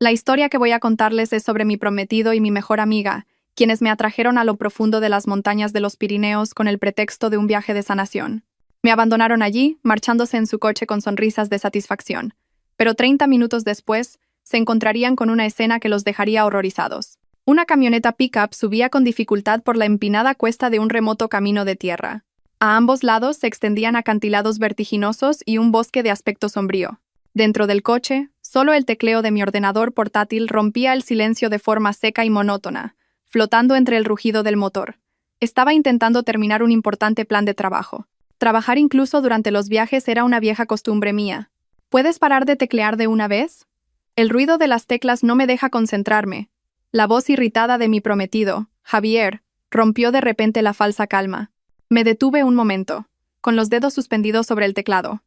La historia que voy a contarles es sobre mi prometido y mi mejor amiga, quienes me atrajeron a lo profundo de las montañas de los Pirineos con el pretexto de un viaje de sanación. Me abandonaron allí, marchándose en su coche con sonrisas de satisfacción, pero 30 minutos después se encontrarían con una escena que los dejaría horrorizados. Una camioneta pick-up subía con dificultad por la empinada cuesta de un remoto camino de tierra. A ambos lados se extendían acantilados vertiginosos y un bosque de aspecto sombrío. Dentro del coche, solo el tecleo de mi ordenador portátil rompía el silencio de forma seca y monótona, flotando entre el rugido del motor. Estaba intentando terminar un importante plan de trabajo. Trabajar incluso durante los viajes era una vieja costumbre mía. ¿Puedes parar de teclear de una vez? El ruido de las teclas no me deja concentrarme. La voz irritada de mi prometido, Javier, rompió de repente la falsa calma. Me detuve un momento, con los dedos suspendidos sobre el teclado.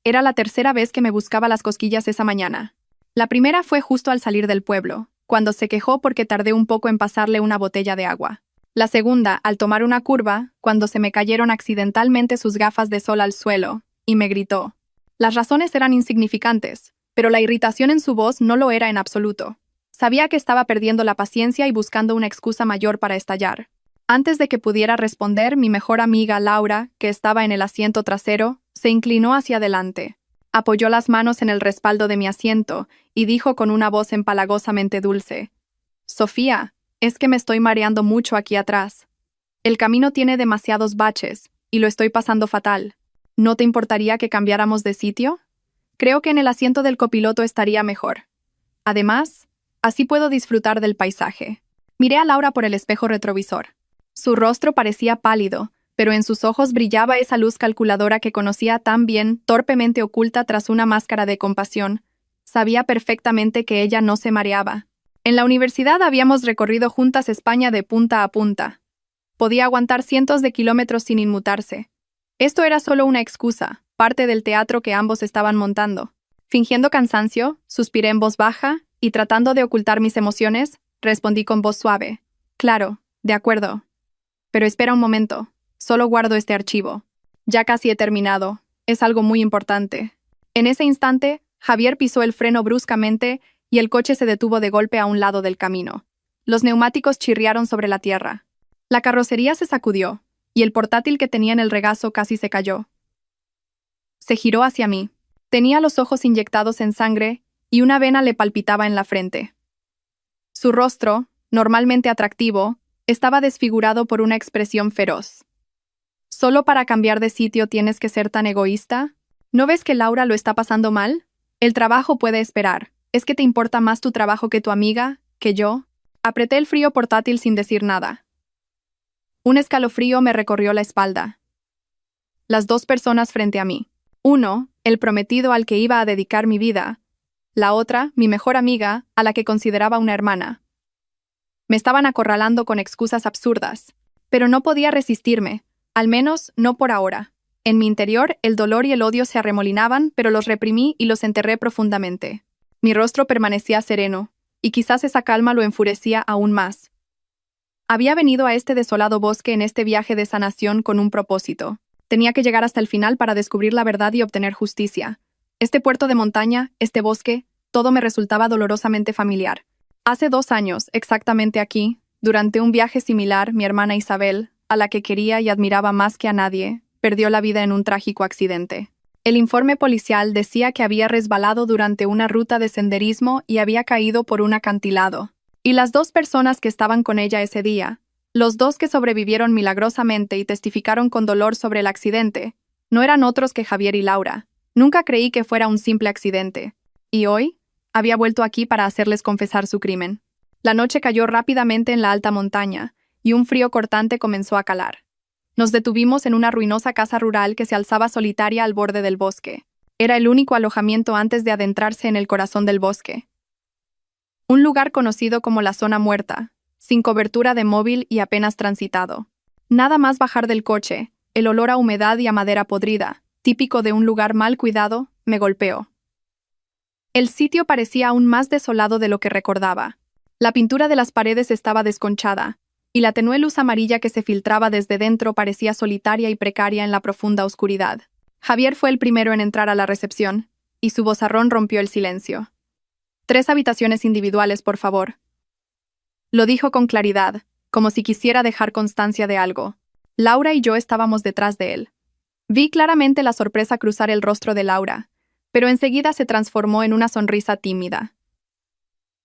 Era la tercera vez que me buscaba las cosquillas esa mañana. La primera fue justo al salir del pueblo, cuando se quejó porque tardé un poco en pasarle una botella de agua. La segunda, al tomar una curva, cuando se me cayeron accidentalmente sus gafas de sol al suelo, y me gritó. Las razones eran insignificantes, pero la irritación en su voz no lo era en absoluto. Sabía que estaba perdiendo la paciencia y buscando una excusa mayor para estallar. Antes de que pudiera responder, mi mejor amiga, Laura, que estaba en el asiento trasero, se inclinó hacia adelante. Apoyó las manos en el respaldo de mi asiento y dijo con una voz empalagosamente dulce: «Sofía, es que me estoy mareando mucho aquí atrás. El camino tiene demasiados baches y lo estoy pasando fatal. ¿No te importaría que cambiáramos de sitio? Creo que en el asiento del copiloto estaría mejor. Además, así puedo disfrutar del paisaje». Miré a Laura por el espejo retrovisor. Su rostro parecía pálido, pero en sus ojos brillaba esa luz calculadora que conocía tan bien, torpemente oculta tras una máscara de compasión. Sabía perfectamente que ella no se mareaba. En la universidad habíamos recorrido juntas España de punta a punta. Podía aguantar cientos de kilómetros sin inmutarse. Esto era solo una excusa, parte del teatro que ambos estaban montando. Fingiendo cansancio, suspiré en voz baja y, tratando de ocultar mis emociones, respondí con voz suave: «Claro, de acuerdo. Pero espera un momento, solo guardo este archivo. Ya casi he terminado, es algo muy importante». En ese instante, Javier pisó el freno bruscamente y el coche se detuvo de golpe a un lado del camino. Los neumáticos chirriaron sobre la tierra. La carrocería se sacudió, y el portátil que tenía en el regazo casi se cayó. Se giró hacia mí. Tenía los ojos inyectados en sangre y una vena le palpitaba en la frente. Su rostro, normalmente atractivo, estaba desfigurado por una expresión feroz. ¿Solo para cambiar de sitio tienes que ser tan egoísta? ¿No ves que Laura lo está pasando mal? El trabajo puede esperar. ¿Es que te importa más tu trabajo que tu amiga, que yo? Apreté el frío portátil sin decir nada. Un escalofrío me recorrió la espalda. Las dos personas frente a mí. Uno, el prometido al que iba a dedicar mi vida. La otra, mi mejor amiga, a la que consideraba una hermana. Me estaban acorralando con excusas absurdas, pero no podía resistirme, al menos no por ahora. En mi interior, el dolor y el odio se arremolinaban, pero los reprimí y los enterré profundamente. Mi rostro permanecía sereno, y quizás esa calma lo enfurecía aún más. Había venido a este desolado bosque en este viaje de sanación con un propósito. Tenía que llegar hasta el final para descubrir la verdad y obtener justicia. Este puerto de montaña, este bosque, todo me resultaba dolorosamente familiar. Hace 2 años, exactamente aquí, durante un viaje similar, mi hermana Isabel, a la que quería y admiraba más que a nadie, perdió la vida en un trágico accidente. El informe policial decía que había resbalado durante una ruta de senderismo y había caído por un acantilado. Y las 2 personas que estaban con ella ese día, los 2 que sobrevivieron milagrosamente y testificaron con dolor sobre el accidente, no eran otros que Javier y Laura. Nunca creí que fuera un simple accidente. Y hoy, había vuelto aquí para hacerles confesar su crimen. La noche cayó rápidamente en la alta montaña, y un frío cortante comenzó a calar. Nos detuvimos en una ruinosa casa rural que se alzaba solitaria al borde del bosque. Era el único alojamiento antes de adentrarse en el corazón del bosque. Un lugar conocido como la zona muerta, sin cobertura de móvil y apenas transitado. Nada más bajar del coche, el olor a humedad y a madera podrida, típico de un lugar mal cuidado, me golpeó. El sitio parecía aún más desolado de lo que recordaba. La pintura de las paredes estaba desconchada, y la tenue luz amarilla que se filtraba desde dentro parecía solitaria y precaria en la profunda oscuridad. Javier fue el primero en entrar a la recepción, y su vozarrón rompió el silencio. 3 habitaciones individuales, por favor. Lo dijo con claridad, como si quisiera dejar constancia de algo. Laura y yo estábamos detrás de él. Vi claramente la sorpresa cruzar el rostro de Laura, pero enseguida se transformó en una sonrisa tímida.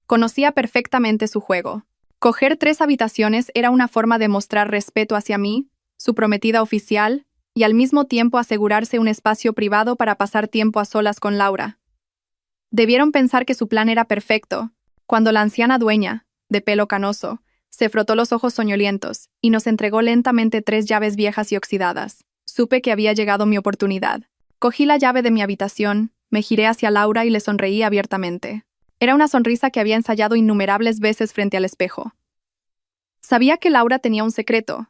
Conocía perfectamente su juego. Coger 3 habitaciones era una forma de mostrar respeto hacia mí, su prometida oficial, y al mismo tiempo asegurarse un espacio privado para pasar tiempo a solas con Laura. Debieron pensar que su plan era perfecto, cuando la anciana dueña, de pelo canoso, se frotó los ojos soñolientos y nos entregó lentamente 3 llaves viejas y oxidadas. Supe que había llegado mi oportunidad. Cogí la llave de mi habitación, me giré hacia Laura y le sonreí abiertamente. Era una sonrisa que había ensayado innumerables veces frente al espejo. Sabía que Laura tenía un secreto,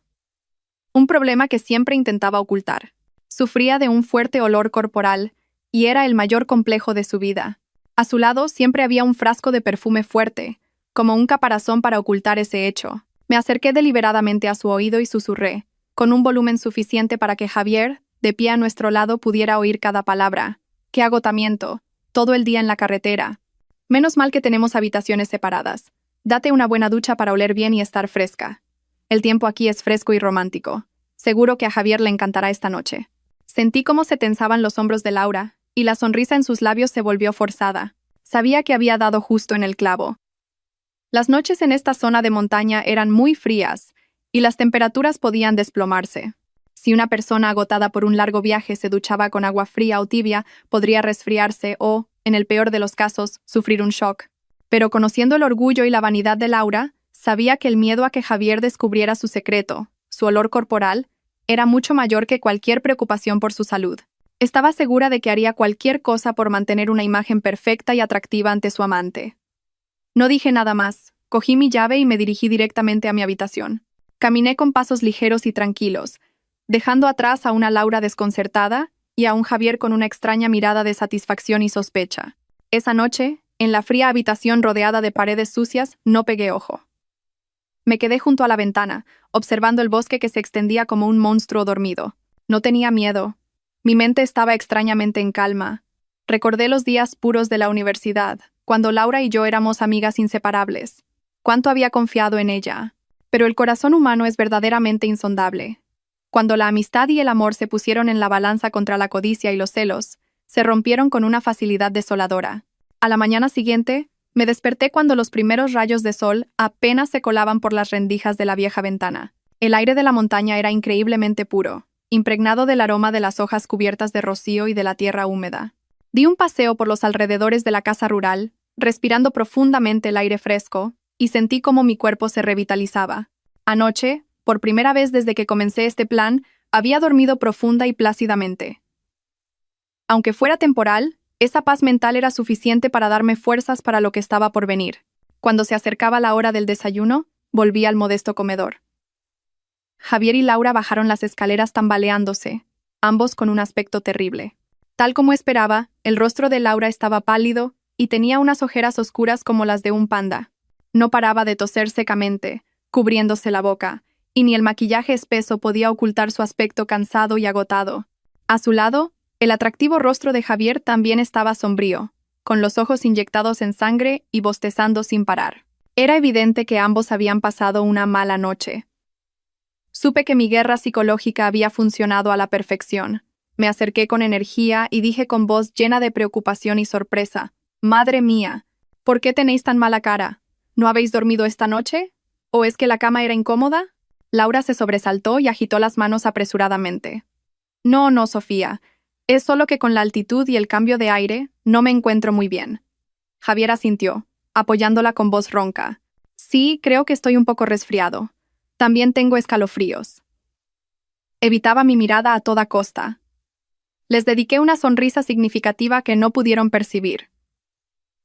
un problema que siempre intentaba ocultar. Sufría de un fuerte olor corporal y era el mayor complejo de su vida. A su lado siempre había un frasco de perfume fuerte, como un caparazón para ocultar ese hecho. Me acerqué deliberadamente a su oído y susurré, con un volumen suficiente para que Javier, de pie a nuestro lado, pudiera oír cada palabra. ¡Qué agotamiento! Todo el día en la carretera. Menos mal que tenemos habitaciones separadas. Date una buena ducha para oler bien y estar fresca. El tiempo aquí es fresco y romántico. Seguro que a Javier le encantará esta noche. Sentí cómo se tensaban los hombros de Laura, y la sonrisa en sus labios se volvió forzada. Sabía que había dado justo en el clavo. Las noches en esta zona de montaña eran muy frías, y las temperaturas podían desplomarse. Si una persona agotada por un largo viaje se duchaba con agua fría o tibia, podría resfriarse o, en el peor de los casos, sufrir un shock. Pero conociendo el orgullo y la vanidad de Laura, sabía que el miedo a que Javier descubriera su secreto, su olor corporal, era mucho mayor que cualquier preocupación por su salud. Estaba segura de que haría cualquier cosa por mantener una imagen perfecta y atractiva ante su amante. No dije nada más, cogí mi llave y me dirigí directamente a mi habitación. Caminé con pasos ligeros y tranquilos, dejando atrás a una Laura desconcertada y a un Javier con una extraña mirada de satisfacción y sospecha. Esa noche, en la fría habitación rodeada de paredes sucias, no pegué ojo. Me quedé junto a la ventana, observando el bosque que se extendía como un monstruo dormido. No tenía miedo. Mi mente estaba extrañamente en calma. Recordé los días puros de la universidad, cuando Laura y yo éramos amigas inseparables. Cuánto había confiado en ella. Pero el corazón humano es verdaderamente insondable. Cuando la amistad y el amor se pusieron en la balanza contra la codicia y los celos, se rompieron con una facilidad desoladora. A la mañana siguiente, me desperté cuando los primeros rayos de sol apenas se colaban por las rendijas de la vieja ventana. El aire de la montaña era increíblemente puro, impregnado del aroma de las hojas cubiertas de rocío y de la tierra húmeda. Di un paseo por los alrededores de la casa rural, respirando profundamente el aire fresco, y sentí cómo mi cuerpo se revitalizaba. Anoche, por primera vez desde que comencé este plan, había dormido profunda y plácidamente. Aunque fuera temporal, esa paz mental era suficiente para darme fuerzas para lo que estaba por venir. Cuando se acercaba la hora del desayuno, volví al modesto comedor. Javier y Laura bajaron las escaleras tambaleándose, ambos con un aspecto terrible. Tal como esperaba, el rostro de Laura estaba pálido y tenía unas ojeras oscuras como las de un panda. No paraba de toser secamente, cubriéndose la boca, y ni el maquillaje espeso podía ocultar su aspecto cansado y agotado. A su lado, el atractivo rostro de Javier también estaba sombrío, con los ojos inyectados en sangre y bostezando sin parar. Era evidente que ambos habían pasado una mala noche. Supe que mi guerra psicológica había funcionado a la perfección. Me acerqué con energía y dije con voz llena de preocupación y sorpresa: «Madre mía, ¿por qué tenéis tan mala cara? ¿No habéis dormido esta noche? ¿O es que la cama era incómoda?» Laura se sobresaltó y agitó las manos apresuradamente. No, Sofía. Es solo que con la altitud y el cambio de aire no me encuentro muy bien. Javier asintió, apoyándola con voz ronca. Sí, creo que estoy un poco resfriado. También tengo escalofríos. Evitaba mi mirada a toda costa. Les dediqué una sonrisa significativa que no pudieron percibir.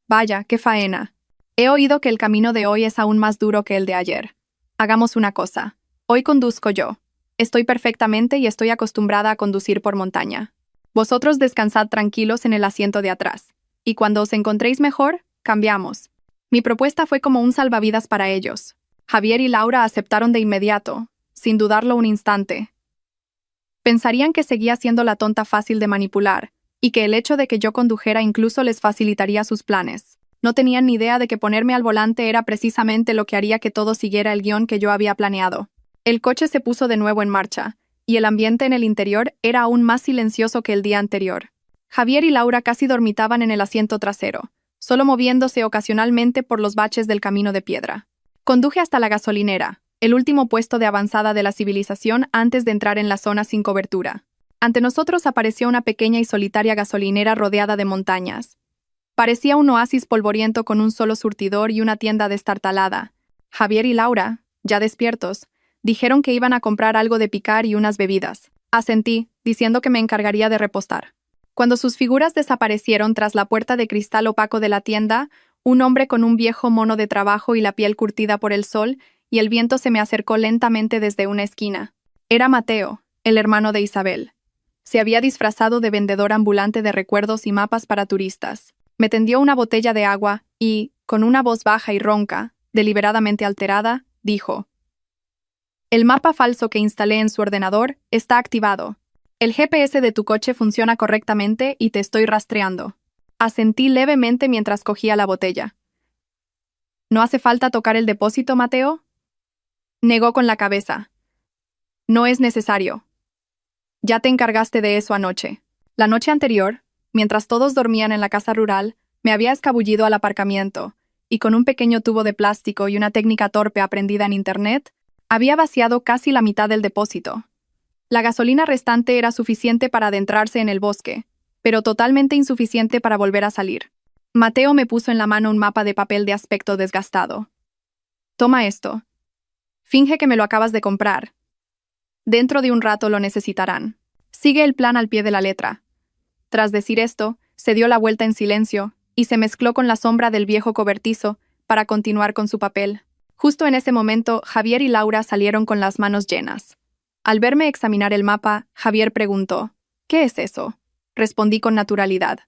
Vaya, qué faena. He oído que el camino de hoy es aún más duro que el de ayer. Hagamos una cosa. Hoy conduzco yo. Estoy perfectamente y estoy acostumbrada a conducir por montaña. Vosotros descansad tranquilos en el asiento de atrás. Y cuando os encontréis mejor, cambiamos. Mi propuesta fue como un salvavidas para ellos. Javier y Laura aceptaron de inmediato, sin dudarlo un instante. Pensarían que seguía siendo la tonta fácil de manipular, y que el hecho de que yo condujera incluso les facilitaría sus planes. No tenían ni idea de que ponerme al volante era precisamente lo que haría que todo siguiera el guión que yo había planeado. El coche se puso de nuevo en marcha, y el ambiente en el interior era aún más silencioso que el día anterior. Javier y Laura casi dormitaban en el asiento trasero, solo moviéndose ocasionalmente por los baches del camino de piedra. Conduje hasta la gasolinera, el último puesto de avanzada de la civilización antes de entrar en la zona sin cobertura. Ante nosotros apareció una pequeña y solitaria gasolinera rodeada de montañas. Parecía un oasis polvoriento con un solo surtidor y una tienda destartalada. Javier y Laura, ya despiertos, dijeron que iban a comprar algo de picar y unas bebidas. Asentí, diciendo que me encargaría de repostar. Cuando sus figuras desaparecieron tras la puerta de cristal opaco de la tienda, un hombre con un viejo mono de trabajo y la piel curtida por el sol y el viento se me acercó lentamente desde una esquina. Era Mateo, el hermano de Isabel. Se había disfrazado de vendedor ambulante de recuerdos y mapas para turistas. Me tendió una botella de agua y, con una voz baja y ronca, deliberadamente alterada, dijo: «El mapa falso que instalé en su ordenador está activado. El GPS de tu coche funciona correctamente y te estoy rastreando». Asentí levemente mientras cogía la botella. «¿No hace falta tocar el depósito, Mateo?». Negó con la cabeza. «No es necesario. Ya te encargaste de eso anoche». La noche anterior, mientras todos dormían en la casa rural, me había escabullido al aparcamiento, y con un pequeño tubo de plástico y una técnica torpe aprendida en internet, había vaciado casi la mitad del depósito. La gasolina restante era suficiente para adentrarse en el bosque, pero totalmente insuficiente para volver a salir. Mateo me puso en la mano un mapa de papel de aspecto desgastado. «Toma esto. Finge que me lo acabas de comprar. Dentro de un rato lo necesitarán. Sigue el plan al pie de la letra». Tras decir esto, se dio la vuelta en silencio y se mezcló con la sombra del viejo cobertizo para continuar con su papel. Justo en ese momento, Javier y Laura salieron con las manos llenas. Al verme examinar el mapa, Javier preguntó: «¿Qué es eso?». Respondí con naturalidad: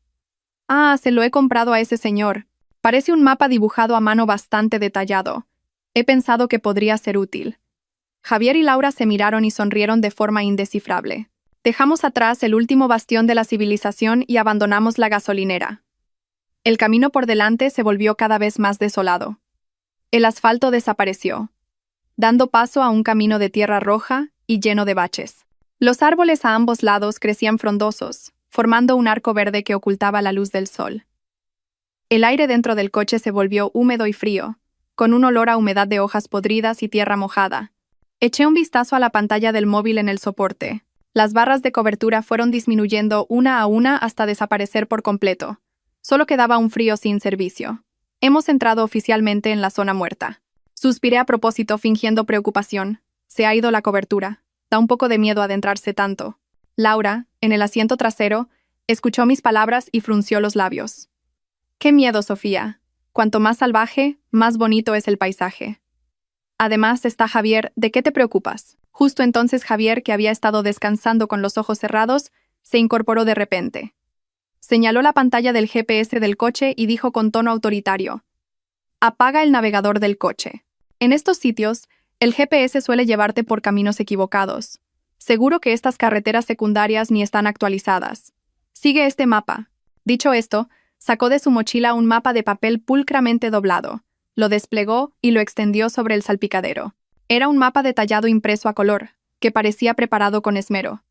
«Ah, se lo he comprado a ese señor. Parece un mapa dibujado a mano bastante detallado. He pensado que podría ser útil». Javier y Laura se miraron y sonrieron de forma indescifrable. Dejamos atrás el último bastión de la civilización y abandonamos la gasolinera. El camino por delante se volvió cada vez más desolado. El asfalto desapareció, dando paso a un camino de tierra roja y lleno de baches. Los árboles a ambos lados crecían frondosos, formando un arco verde que ocultaba la luz del sol. El aire dentro del coche se volvió húmedo y frío, con un olor a humedad de hojas podridas y tierra mojada. Eché un vistazo a la pantalla del móvil en el soporte. Las barras de cobertura fueron disminuyendo una a una hasta desaparecer por completo. Solo quedaba un frío sin servicio. Hemos entrado oficialmente en la zona muerta. Suspiré a propósito fingiendo preocupación. Se ha ido la cobertura. Da un poco de miedo adentrarse tanto. Laura, en el asiento trasero, escuchó mis palabras y frunció los labios. «Qué miedo, Sofía. Cuanto más salvaje, más bonito es el paisaje. Además está Javier, ¿de qué te preocupas?». Justo entonces Javier, que había estado descansando con los ojos cerrados, se incorporó de repente. Señaló la pantalla del GPS del coche y dijo con tono autoritario: «Apaga el navegador del coche». En estos sitios, el GPS suele llevarte por caminos equivocados. Seguro que estas carreteras secundarias ni están actualizadas. Sigue este mapa. Dicho esto, sacó de su mochila un mapa de papel pulcramente doblado, lo desplegó y lo extendió sobre el salpicadero. Era un mapa detallado impreso a color, que parecía preparado con esmero.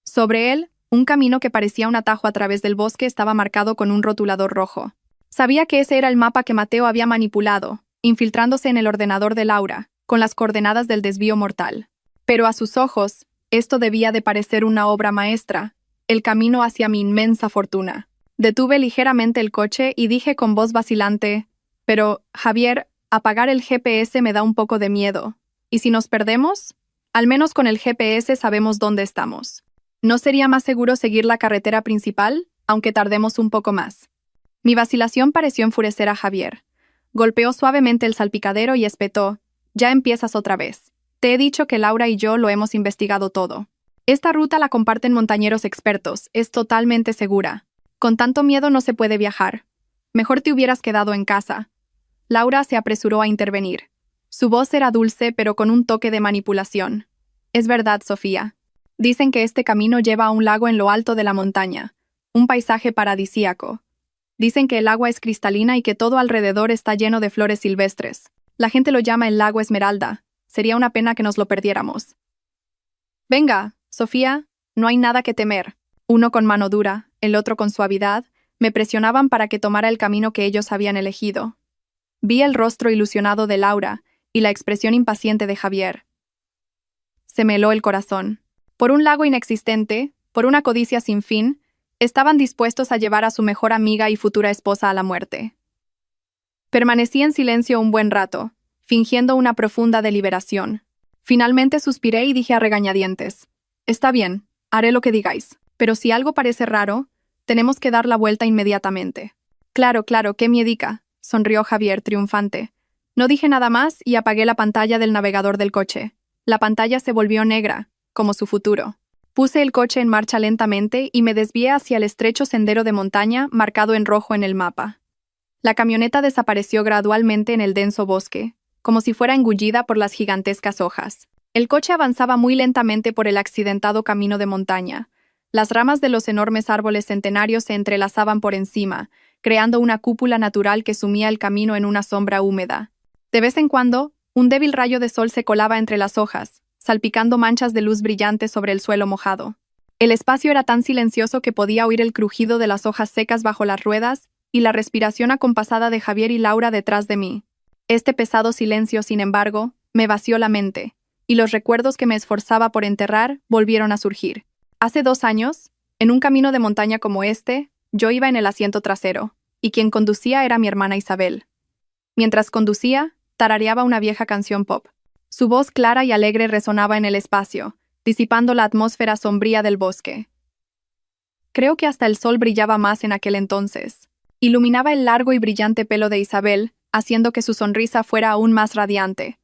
Sobre él, un camino que parecía un atajo a través del bosque estaba marcado con un rotulador rojo. Sabía que ese era el mapa que Mateo había manipulado, infiltrándose en el ordenador de Laura, con las coordenadas del desvío mortal. Pero a sus ojos, esto debía de parecer una obra maestra, el camino hacia mi inmensa fortuna. Detuve ligeramente el coche y dije con voz vacilante: «Pero, Javier, apagar el GPS me da un poco de miedo. ¿Y si nos perdemos? Al menos con el GPS sabemos dónde estamos. ¿No sería más seguro seguir la carretera principal, aunque tardemos un poco más?». Mi vacilación pareció enfurecer a Javier. Golpeó suavemente el salpicadero y espetó: «Ya empiezas otra vez. Te he dicho que Laura y yo lo hemos investigado todo. Esta ruta la comparten montañeros expertos, es totalmente segura. Con tanto miedo no se puede viajar. Mejor te hubieras quedado en casa». Laura se apresuró a intervenir. Su voz era dulce, pero con un toque de manipulación. «Es verdad, Sofía. Dicen que este camino lleva a un lago en lo alto de la montaña. Un paisaje paradisíaco. Dicen que el agua es cristalina y que todo alrededor está lleno de flores silvestres. La gente lo llama el lago Esmeralda. Sería una pena que nos lo perdiéramos. Venga, Sofía, no hay nada que temer. Uno con mano dura, el otro con suavidad, me presionaban para que tomara el camino que ellos habían elegido. Vi el rostro ilusionado de Laura y la expresión impaciente de Javier. Se me heló el corazón. Por un lago inexistente, por una codicia sin fin, estaban dispuestos a llevar a su mejor amiga y futura esposa a la muerte. Permanecí en silencio un buen rato, fingiendo una profunda deliberación. Finalmente suspiré y dije a regañadientes: «Está bien, haré lo que digáis, pero si algo parece raro, tenemos que dar la vuelta inmediatamente». «Claro, claro, qué miedica», sonrió Javier triunfante. No dije nada más y apagué la pantalla del navegador del coche. La pantalla se volvió negra, como su futuro. Puse el coche en marcha lentamente y me desvié hacia el estrecho sendero de montaña marcado en rojo en el mapa. La camioneta desapareció gradualmente en el denso bosque, como si fuera engullida por las gigantescas hojas. El coche avanzaba muy lentamente por el accidentado camino de montaña. Las ramas de los enormes árboles centenarios se entrelazaban por encima, creando una cúpula natural que sumía el camino en una sombra húmeda. De vez en cuando, un débil rayo de sol se colaba entre las hojas, salpicando manchas de luz brillante sobre el suelo mojado. El espacio era tan silencioso que podía oír el crujido de las hojas secas bajo las ruedas y la respiración acompasada de Javier y Laura detrás de mí. Este pesado silencio, sin embargo, me vació la mente, y los recuerdos que me esforzaba por enterrar volvieron a surgir. Hace 2 años, en un camino de montaña como este, yo iba en el asiento trasero, y quien conducía era mi hermana Isabel. Mientras conducía, tarareaba una vieja canción pop. Su voz clara y alegre resonaba en el espacio, disipando la atmósfera sombría del bosque. Creo que hasta el sol brillaba más en aquel entonces. Iluminaba el largo y brillante pelo de Isabel, haciendo que su sonrisa fuera aún más radiante.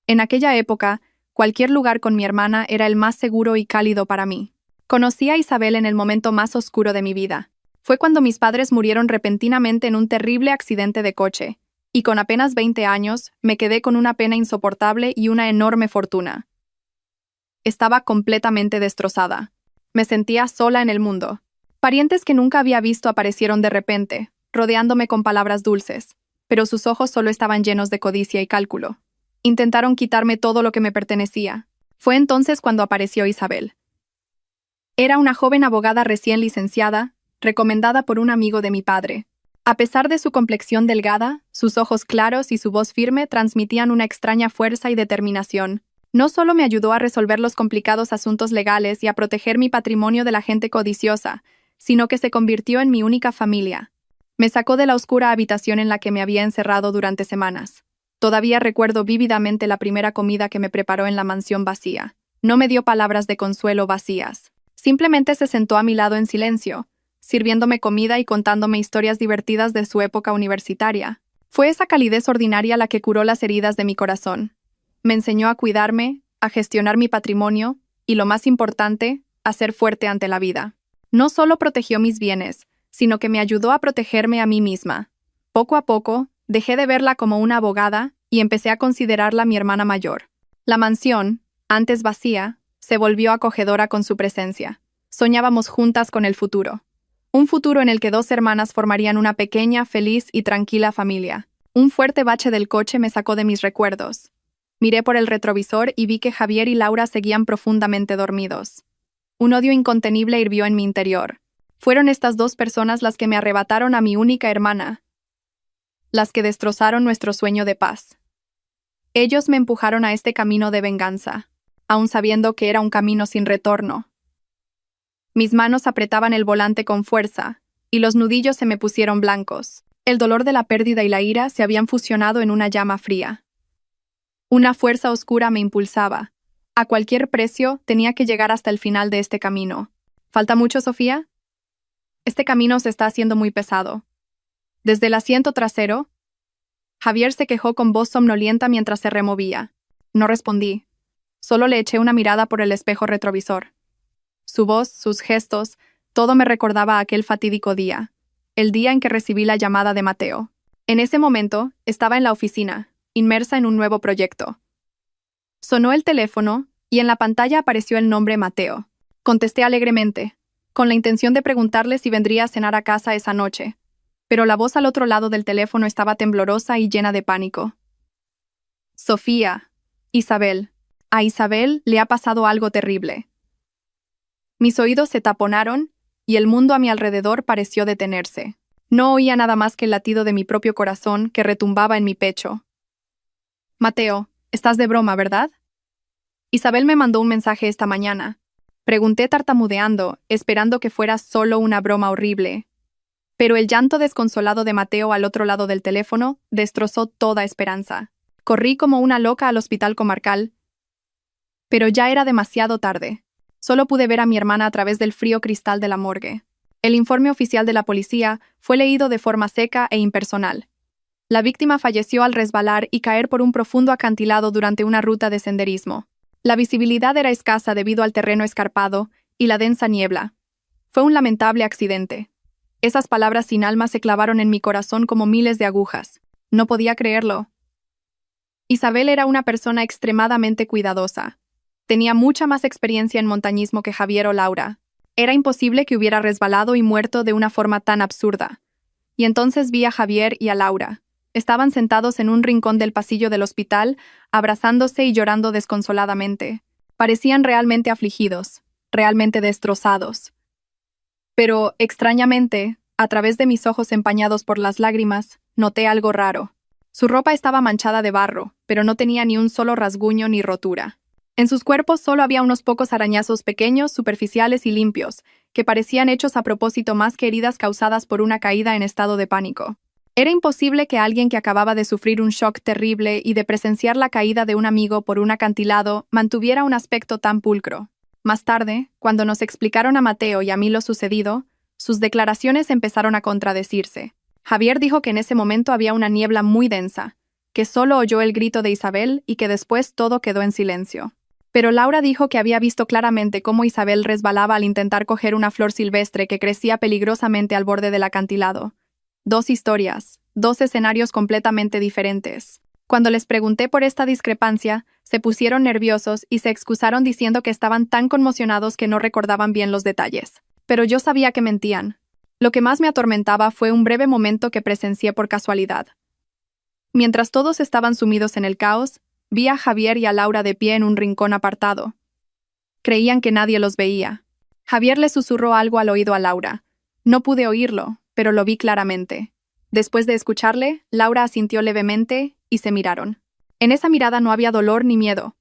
En aquella época, cualquier lugar con mi hermana era el más seguro y cálido para mí. Conocí a Isabel en el momento más oscuro de mi vida. Fue cuando mis padres murieron repentinamente en un terrible accidente de coche, y con apenas 20 años me quedé con una pena insoportable y una enorme fortuna. Estaba completamente destrozada. Me sentía sola en el mundo. Parientes que nunca había visto aparecieron de repente, rodeándome con palabras dulces, pero sus ojos solo estaban llenos de codicia y cálculo. Intentaron quitarme todo lo que me pertenecía. Fue entonces cuando apareció Isabel. Era una joven abogada recién licenciada, recomendada por un amigo de mi padre. A pesar de su complexión delgada, sus ojos claros y su voz firme transmitían una extraña fuerza y determinación. No solo me ayudó a resolver los complicados asuntos legales y a proteger mi patrimonio de la gente codiciosa, sino que se convirtió en mi única familia. Me sacó de la oscura habitación en la que me había encerrado durante semanas. Todavía recuerdo vívidamente la primera comida que me preparó en la mansión vacía. No me dio palabras de consuelo vacías. Simplemente se sentó a mi lado en silencio, sirviéndome comida y contándome historias divertidas de su época universitaria. Fue esa calidez ordinaria la que curó las heridas de mi corazón. Me enseñó a cuidarme, a gestionar mi patrimonio y, lo más importante, a ser fuerte ante la vida. No solo protegió mis bienes, sino que me ayudó a protegerme a mí misma. Poco a poco, dejé de verla como una abogada y empecé a considerarla mi hermana mayor. La mansión, antes vacía, se volvió acogedora con su presencia. Soñábamos juntas con el futuro. Un futuro en el que 2 hermanas formarían una pequeña, feliz y tranquila familia. Un fuerte bache del coche me sacó de mis recuerdos. Miré por el retrovisor y vi que Javier y Laura seguían profundamente dormidos. Un odio incontenible hirvió en mi interior. Fueron estas 2 personas las que me arrebataron a mi única hermana, las que destrozaron nuestro sueño de paz. Ellos me empujaron a este camino de venganza, aun sabiendo que era un camino sin retorno. Mis manos apretaban el volante con fuerza, y los nudillos se me pusieron blancos. El dolor de la pérdida y la ira se habían fusionado en una llama fría. Una fuerza oscura me impulsaba. A cualquier precio tenía que llegar hasta el final de este camino. ¿Falta mucho, Sofía? Este camino se está haciendo muy pesado. Desde el asiento trasero, Javier se quejó con voz somnolienta mientras se removía. No respondí. Solo le eché una mirada por el espejo retrovisor. Su voz, sus gestos, todo me recordaba aquel fatídico día, el día en que recibí la llamada de Mateo. En ese momento, estaba en la oficina, inmersa en un nuevo proyecto. Sonó el teléfono, y en la pantalla apareció el nombre Mateo. Contesté alegremente, con la intención de preguntarle si vendría a cenar a casa esa noche, pero la voz al otro lado del teléfono estaba temblorosa y llena de pánico. Sofía. Isabel. A Isabel le ha pasado algo terrible. Mis oídos se taponaron y el mundo a mi alrededor pareció detenerse. No oía nada más que el latido de mi propio corazón que retumbaba en mi pecho. Mateo, estás de broma, ¿verdad? Isabel me mandó un mensaje esta mañana. Pregunté tartamudeando, esperando que fuera solo una broma horrible. Pero el llanto desconsolado de Mateo al otro lado del teléfono destrozó toda esperanza. Corrí como una loca al hospital comarcal, pero ya era demasiado tarde. Solo pude ver a mi hermana a través del frío cristal de la morgue. El informe oficial de la policía fue leído de forma seca e impersonal. La víctima falleció al resbalar y caer por un profundo acantilado durante una ruta de senderismo. La visibilidad era escasa debido al terreno escarpado y la densa niebla. Fue un lamentable accidente. Esas palabras sin alma se clavaron en mi corazón como miles de agujas. No podía creerlo. Isabel era una persona extremadamente cuidadosa. Tenía mucha más experiencia en montañismo que Javier o Laura. Era imposible que hubiera resbalado y muerto de una forma tan absurda. Y entonces vi a Javier y a Laura. Estaban sentados en un rincón del pasillo del hospital, abrazándose y llorando desconsoladamente. Parecían realmente afligidos, realmente destrozados. Pero, extrañamente, a través de mis ojos empañados por las lágrimas, noté algo raro. Su ropa estaba manchada de barro, pero no tenía ni un solo rasguño ni rotura. En sus cuerpos solo había unos pocos arañazos pequeños, superficiales y limpios, que parecían hechos a propósito más que heridas causadas por una caída en estado de pánico. Era imposible que alguien que acababa de sufrir un shock terrible y de presenciar la caída de un amigo por un acantilado mantuviera un aspecto tan pulcro. Más tarde, cuando nos explicaron a Mateo y a mí lo sucedido, sus declaraciones empezaron a contradecirse. Javier dijo que en ese momento había una niebla muy densa, que solo oyó el grito de Isabel y que después todo quedó en silencio. Pero Laura dijo que había visto claramente cómo Isabel resbalaba al intentar coger una flor silvestre que crecía peligrosamente al borde del acantilado. Dos historias, dos escenarios completamente diferentes. Cuando les pregunté por esta discrepancia, se pusieron nerviosos y se excusaron diciendo que estaban tan conmocionados que no recordaban bien los detalles. Pero yo sabía que mentían. Lo que más me atormentaba fue un breve momento que presencié por casualidad. Mientras todos estaban sumidos en el caos, vi a Javier y a Laura de pie en un rincón apartado. Creían que nadie los veía. Javier le susurró algo al oído a Laura. No pude oírlo, pero lo vi claramente. Después de escucharle, Laura asintió levemente y se miraron. En esa mirada no había dolor ni miedo,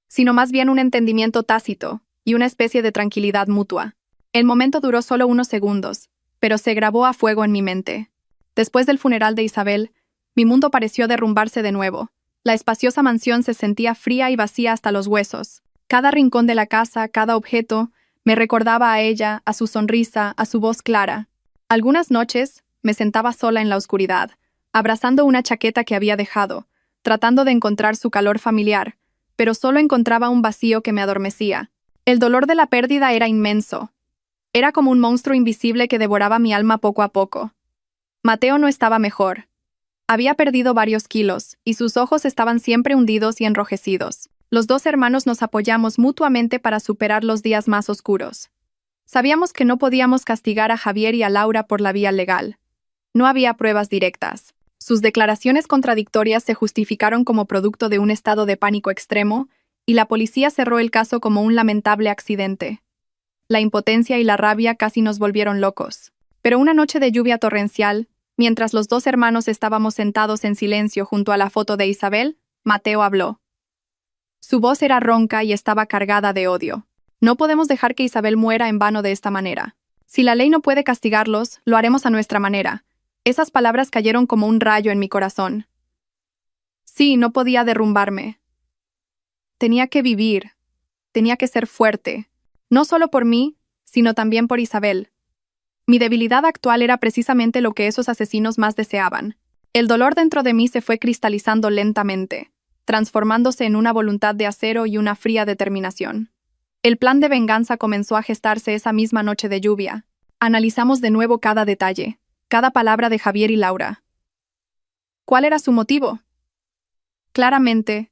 sino más bien un entendimiento tácito y una especie de tranquilidad mutua. El momento duró solo unos segundos, pero se grabó a fuego en mi mente. Después del funeral de Isabel, mi mundo pareció derrumbarse de nuevo. La espaciosa mansión se sentía fría y vacía hasta los huesos. Cada rincón de la casa, cada objeto, me recordaba a ella, a su sonrisa, a su voz clara. Algunas noches me sentaba sola en la oscuridad, abrazando una chaqueta que había dejado, tratando de encontrar su calor familiar, pero solo encontraba un vacío que me adormecía. El dolor de la pérdida era inmenso. Era como un monstruo invisible que devoraba mi alma poco a poco. Mateo no estaba mejor. Había perdido varios kilos, y sus ojos estaban siempre hundidos y enrojecidos. Los dos hermanos nos apoyamos mutuamente para superar los días más oscuros. Sabíamos que no podíamos castigar a Javier y a Laura por la vía legal. No había pruebas directas. Sus declaraciones contradictorias se justificaron como producto de un estado de pánico extremo, y la policía cerró el caso como un lamentable accidente. La impotencia y la rabia casi nos volvieron locos. Pero una noche de lluvia torrencial, mientras los dos hermanos estábamos sentados en silencio junto a la foto de Isabel, Mateo habló. Su voz era ronca y estaba cargada de odio. No podemos dejar que Isabel muera en vano de esta manera. Si la ley no puede castigarlos, lo haremos a nuestra manera. Esas palabras cayeron como un rayo en mi corazón. Sí, no podía derrumbarme. Tenía que vivir. Tenía que ser fuerte. No solo por mí, sino también por Isabel. Mi debilidad actual era precisamente lo que esos asesinos más deseaban. El dolor dentro de mí se fue cristalizando lentamente, transformándose en una voluntad de acero y una fría determinación. El plan de venganza comenzó a gestarse esa misma noche de lluvia. Analizamos de nuevo cada detalle, cada palabra de Javier y Laura. ¿Cuál era su motivo? Claramente,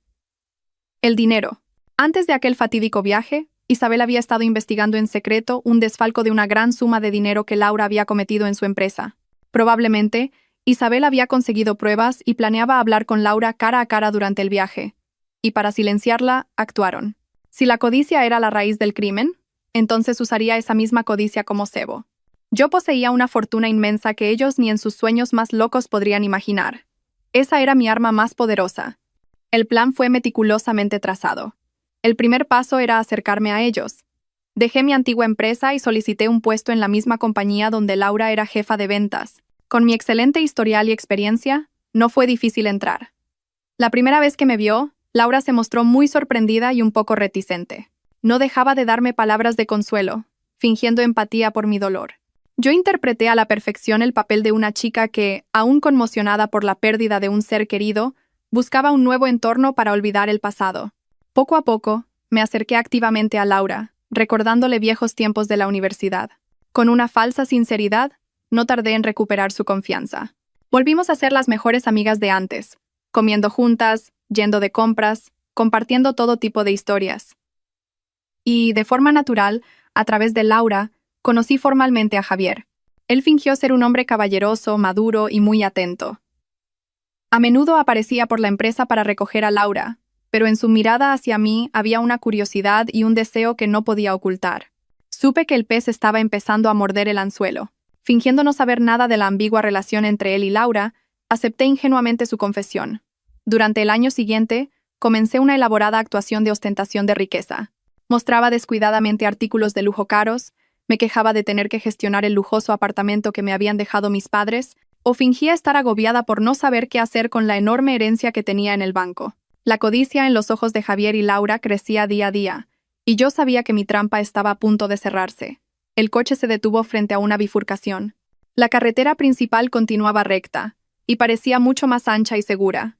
el dinero. Antes de aquel fatídico viaje, Isabel había estado investigando en secreto un desfalco de una gran suma de dinero que Laura había cometido en su empresa. Probablemente, Isabel había conseguido pruebas y planeaba hablar con Laura cara a cara durante el viaje. Y para silenciarla, actuaron. Si la codicia era la raíz del crimen, entonces usaría esa misma codicia como cebo. Yo poseía una fortuna inmensa que ellos ni en sus sueños más locos podrían imaginar. Esa era mi arma más poderosa. El plan fue meticulosamente trazado. El primer paso era acercarme a ellos. Dejé mi antigua empresa y solicité un puesto en la misma compañía donde Laura era jefa de ventas. Con mi excelente historial y experiencia, no fue difícil entrar. La primera vez que me vio, Laura se mostró muy sorprendida y un poco reticente. No dejaba de darme palabras de consuelo, fingiendo empatía por mi dolor. Yo interpreté a la perfección el papel de una chica que, aún conmocionada por la pérdida de un ser querido, buscaba un nuevo entorno para olvidar el pasado. Poco a poco, me acerqué activamente a Laura, recordándole viejos tiempos de la universidad. Con una falsa sinceridad, no tardé en recuperar su confianza. Volvimos a ser las mejores amigas de antes, comiendo juntas, yendo de compras, compartiendo todo tipo de historias. Y, de forma natural, a través de Laura, conocí formalmente a Javier. Él fingió ser un hombre caballeroso, maduro y muy atento. A menudo aparecía por la empresa para recoger a Laura, pero en su mirada hacia mí había una curiosidad y un deseo que no podía ocultar. Supe que el pez estaba empezando a morder el anzuelo. Fingiendo no saber nada de la ambigua relación entre él y Laura, acepté ingenuamente su confesión. Durante el año siguiente, comencé una elaborada actuación de ostentación de riqueza. Mostraba descuidadamente artículos de lujo caros, me quejaba de tener que gestionar el lujoso apartamento que me habían dejado mis padres, o fingía estar agobiada por no saber qué hacer con la enorme herencia que tenía en el banco. La codicia en los ojos de Javier y Laura crecía día a día, y yo sabía que mi trampa estaba a punto de cerrarse. El coche se detuvo frente a una bifurcación. La carretera principal continuaba recta, y parecía mucho más ancha y segura.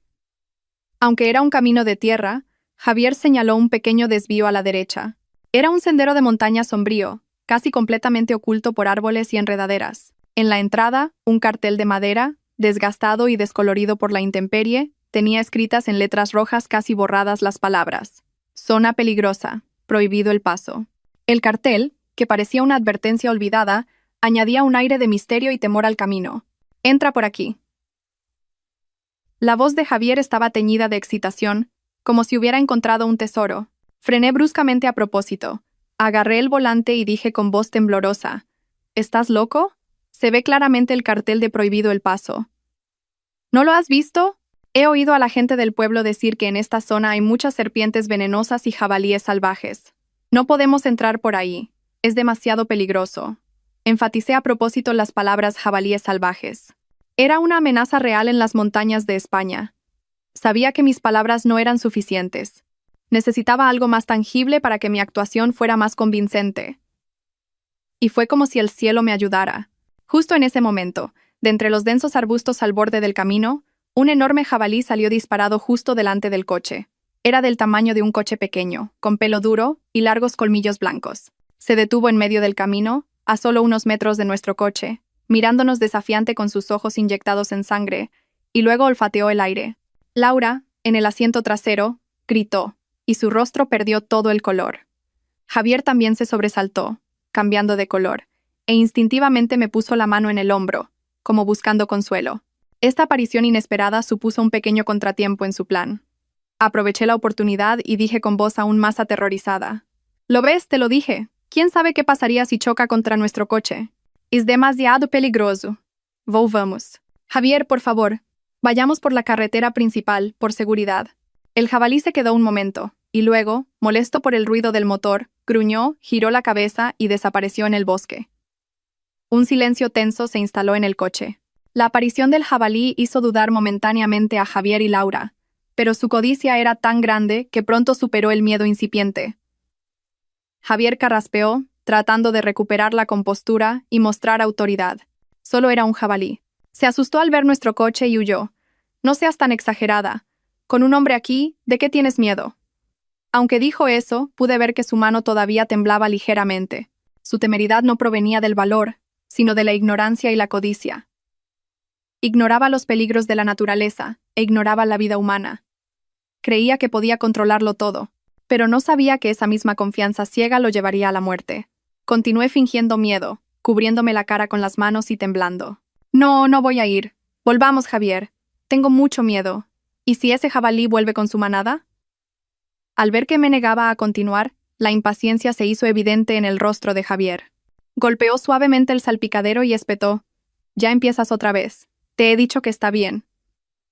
Aunque era un camino de tierra, Javier señaló un pequeño desvío a la derecha. Era un sendero de montaña sombrío, casi completamente oculto por árboles y enredaderas. En la entrada, un cartel de madera, desgastado y descolorido por la intemperie, tenía escritas en letras rojas casi borradas las palabras: Zona peligrosa, prohibido el paso. El cartel, que parecía una advertencia olvidada, añadía un aire de misterio y temor al camino. Entra por aquí. La voz de Javier estaba teñida de excitación, como si hubiera encontrado un tesoro. Frené bruscamente a propósito. Agarré el volante y dije con voz temblorosa: ¿Estás loco? Se ve claramente el cartel de prohibido el paso. ¿No lo has visto? He oído a la gente del pueblo decir que en esta zona hay muchas serpientes venenosas y jabalíes salvajes. No podemos entrar por ahí. Es demasiado peligroso. Enfaticé a propósito las palabras jabalíes salvajes. Era una amenaza real en las montañas de España. Sabía que mis palabras no eran suficientes. Necesitaba algo más tangible para que mi actuación fuera más convincente. Y fue como si el cielo me ayudara. Justo en ese momento, de entre los densos arbustos al borde del camino, un enorme jabalí salió disparado justo delante del coche. Era del tamaño de un coche pequeño, con pelo duro y largos colmillos blancos. Se detuvo en medio del camino, a solo unos metros de nuestro coche, mirándonos desafiante con sus ojos inyectados en sangre, y luego olfateó el aire. Laura, en el asiento trasero, gritó, y su rostro perdió todo el color. Javier también se sobresaltó, cambiando de color, e instintivamente me puso la mano en el hombro, como buscando consuelo. Esta aparición inesperada supuso un pequeño contratiempo en su plan. Aproveché la oportunidad y dije con voz aún más aterrorizada: «¿Lo ves? Te lo dije. ¿Quién sabe qué pasaría si choca contra nuestro coche? Es demasiado peligroso. Volvamos. Javier, por favor, vayamos por la carretera principal, por seguridad». El jabalí se quedó un momento, y luego, molesto por el ruido del motor, gruñó, giró la cabeza y desapareció en el bosque. Un silencio tenso se instaló en el coche. La aparición del jabalí hizo dudar momentáneamente a Javier y Laura, pero su codicia era tan grande que pronto superó el miedo incipiente. Javier carraspeó, tratando de recuperar la compostura y mostrar autoridad. Solo era un jabalí. Se asustó al ver nuestro coche y huyó. «No seas tan exagerada. Con un hombre aquí, ¿de qué tienes miedo?». Aunque dijo eso, pude ver que su mano todavía temblaba ligeramente. Su temeridad no provenía del valor, sino de la ignorancia y la codicia. Ignoraba los peligros de la naturaleza e ignoraba la vida humana. Creía que podía controlarlo todo, pero no sabía que esa misma confianza ciega lo llevaría a la muerte. Continué fingiendo miedo, cubriéndome la cara con las manos y temblando. No, no voy a ir. Volvamos, Javier. Tengo mucho miedo. ¿Y si ese jabalí vuelve con su manada? Al ver que me negaba a continuar, la impaciencia se hizo evidente en el rostro de Javier. Golpeó suavemente el salpicadero y espetó. Ya empiezas otra vez. Te he dicho que está bien.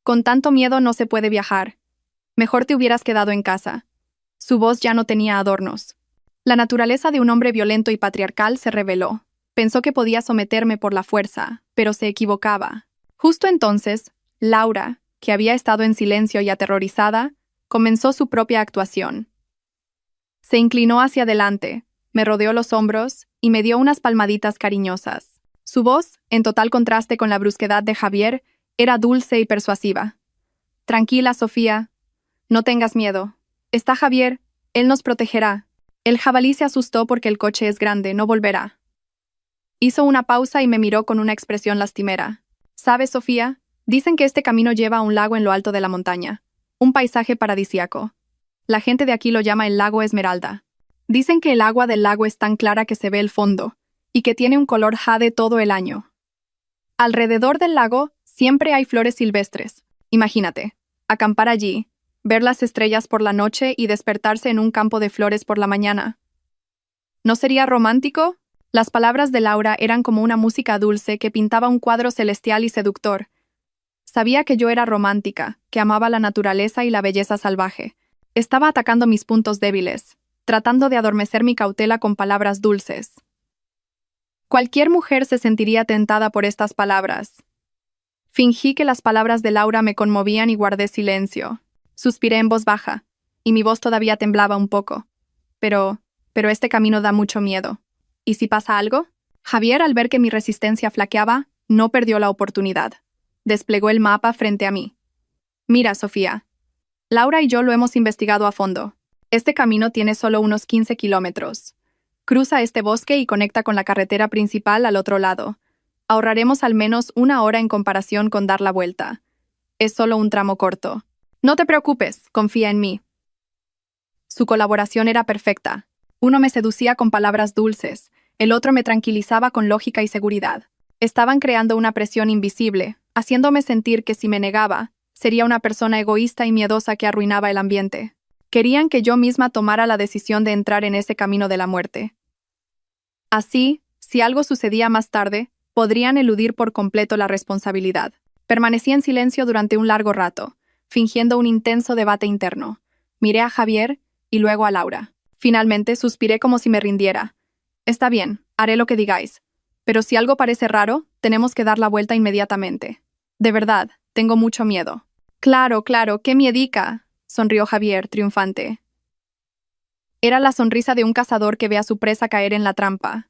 Con tanto miedo no se puede viajar. Mejor te hubieras quedado en casa. Su voz ya no tenía adornos. La naturaleza de un hombre violento y patriarcal se reveló. Pensó que podía someterme por la fuerza, pero se equivocaba. Justo entonces, Laura, que había estado en silencio y aterrorizada, comenzó su propia actuación. Se inclinó hacia adelante, me rodeó los hombros y me dio unas palmaditas cariñosas. Su voz, en total contraste con la brusquedad de Javier, era dulce y persuasiva. Tranquila, Sofía. No tengas miedo. Está Javier, él nos protegerá. El jabalí se asustó porque el coche es grande, no volverá. Hizo una pausa y me miró con una expresión lastimera. ¿Sabes, Sofía? Dicen que este camino lleva a un lago en lo alto de la montaña. Un paisaje paradisíaco. La gente de aquí lo llama el lago Esmeralda. Dicen que el agua del lago es tan clara que se ve el fondo, y que tiene un color jade todo el año. Alrededor del lago siempre hay flores silvestres. Imagínate, acampar allí, ver las estrellas por la noche y despertarse en un campo de flores por la mañana. ¿No sería romántico? Las palabras de Laura eran como una música dulce que pintaba un cuadro celestial y seductor. Sabía que yo era romántica, que amaba la naturaleza y la belleza salvaje. Estaba atacando mis puntos débiles, tratando de adormecer mi cautela con palabras dulces. Cualquier mujer se sentiría tentada por estas palabras. Fingí que las palabras de Laura me conmovían y guardé silencio. Suspiré en voz baja, y mi voz todavía temblaba un poco. Pero este camino da mucho miedo. ¿Y si pasa algo? Javier, al ver que mi resistencia flaqueaba, no perdió la oportunidad. Desplegó el mapa frente a mí. Mira, Sofía. Laura y yo lo hemos investigado a fondo. Este camino tiene solo unos 15 kilómetros. Cruza este bosque y conecta con la carretera principal al otro lado. Ahorraremos al menos 1 hora en comparación con dar la vuelta. Es solo un tramo corto. No te preocupes, confía en mí. Su colaboración era perfecta. Uno me seducía con palabras dulces, el otro me tranquilizaba con lógica y seguridad. Estaban creando una presión invisible, haciéndome sentir que si me negaba, sería una persona egoísta y miedosa que arruinaba el ambiente. Querían que yo misma tomara la decisión de entrar en ese camino de la muerte. Así, si algo sucedía más tarde, podrían eludir por completo la responsabilidad. Permanecí en silencio durante un largo rato, fingiendo un intenso debate interno. Miré a Javier y luego a Laura. Finalmente suspiré como si me rindiera. Está bien, haré lo que digáis. Pero si algo parece raro, tenemos que dar la vuelta inmediatamente. De verdad, tengo mucho miedo. Claro, qué miedica, sonrió Javier, triunfante. Era la sonrisa de un cazador que ve a su presa caer en la trampa.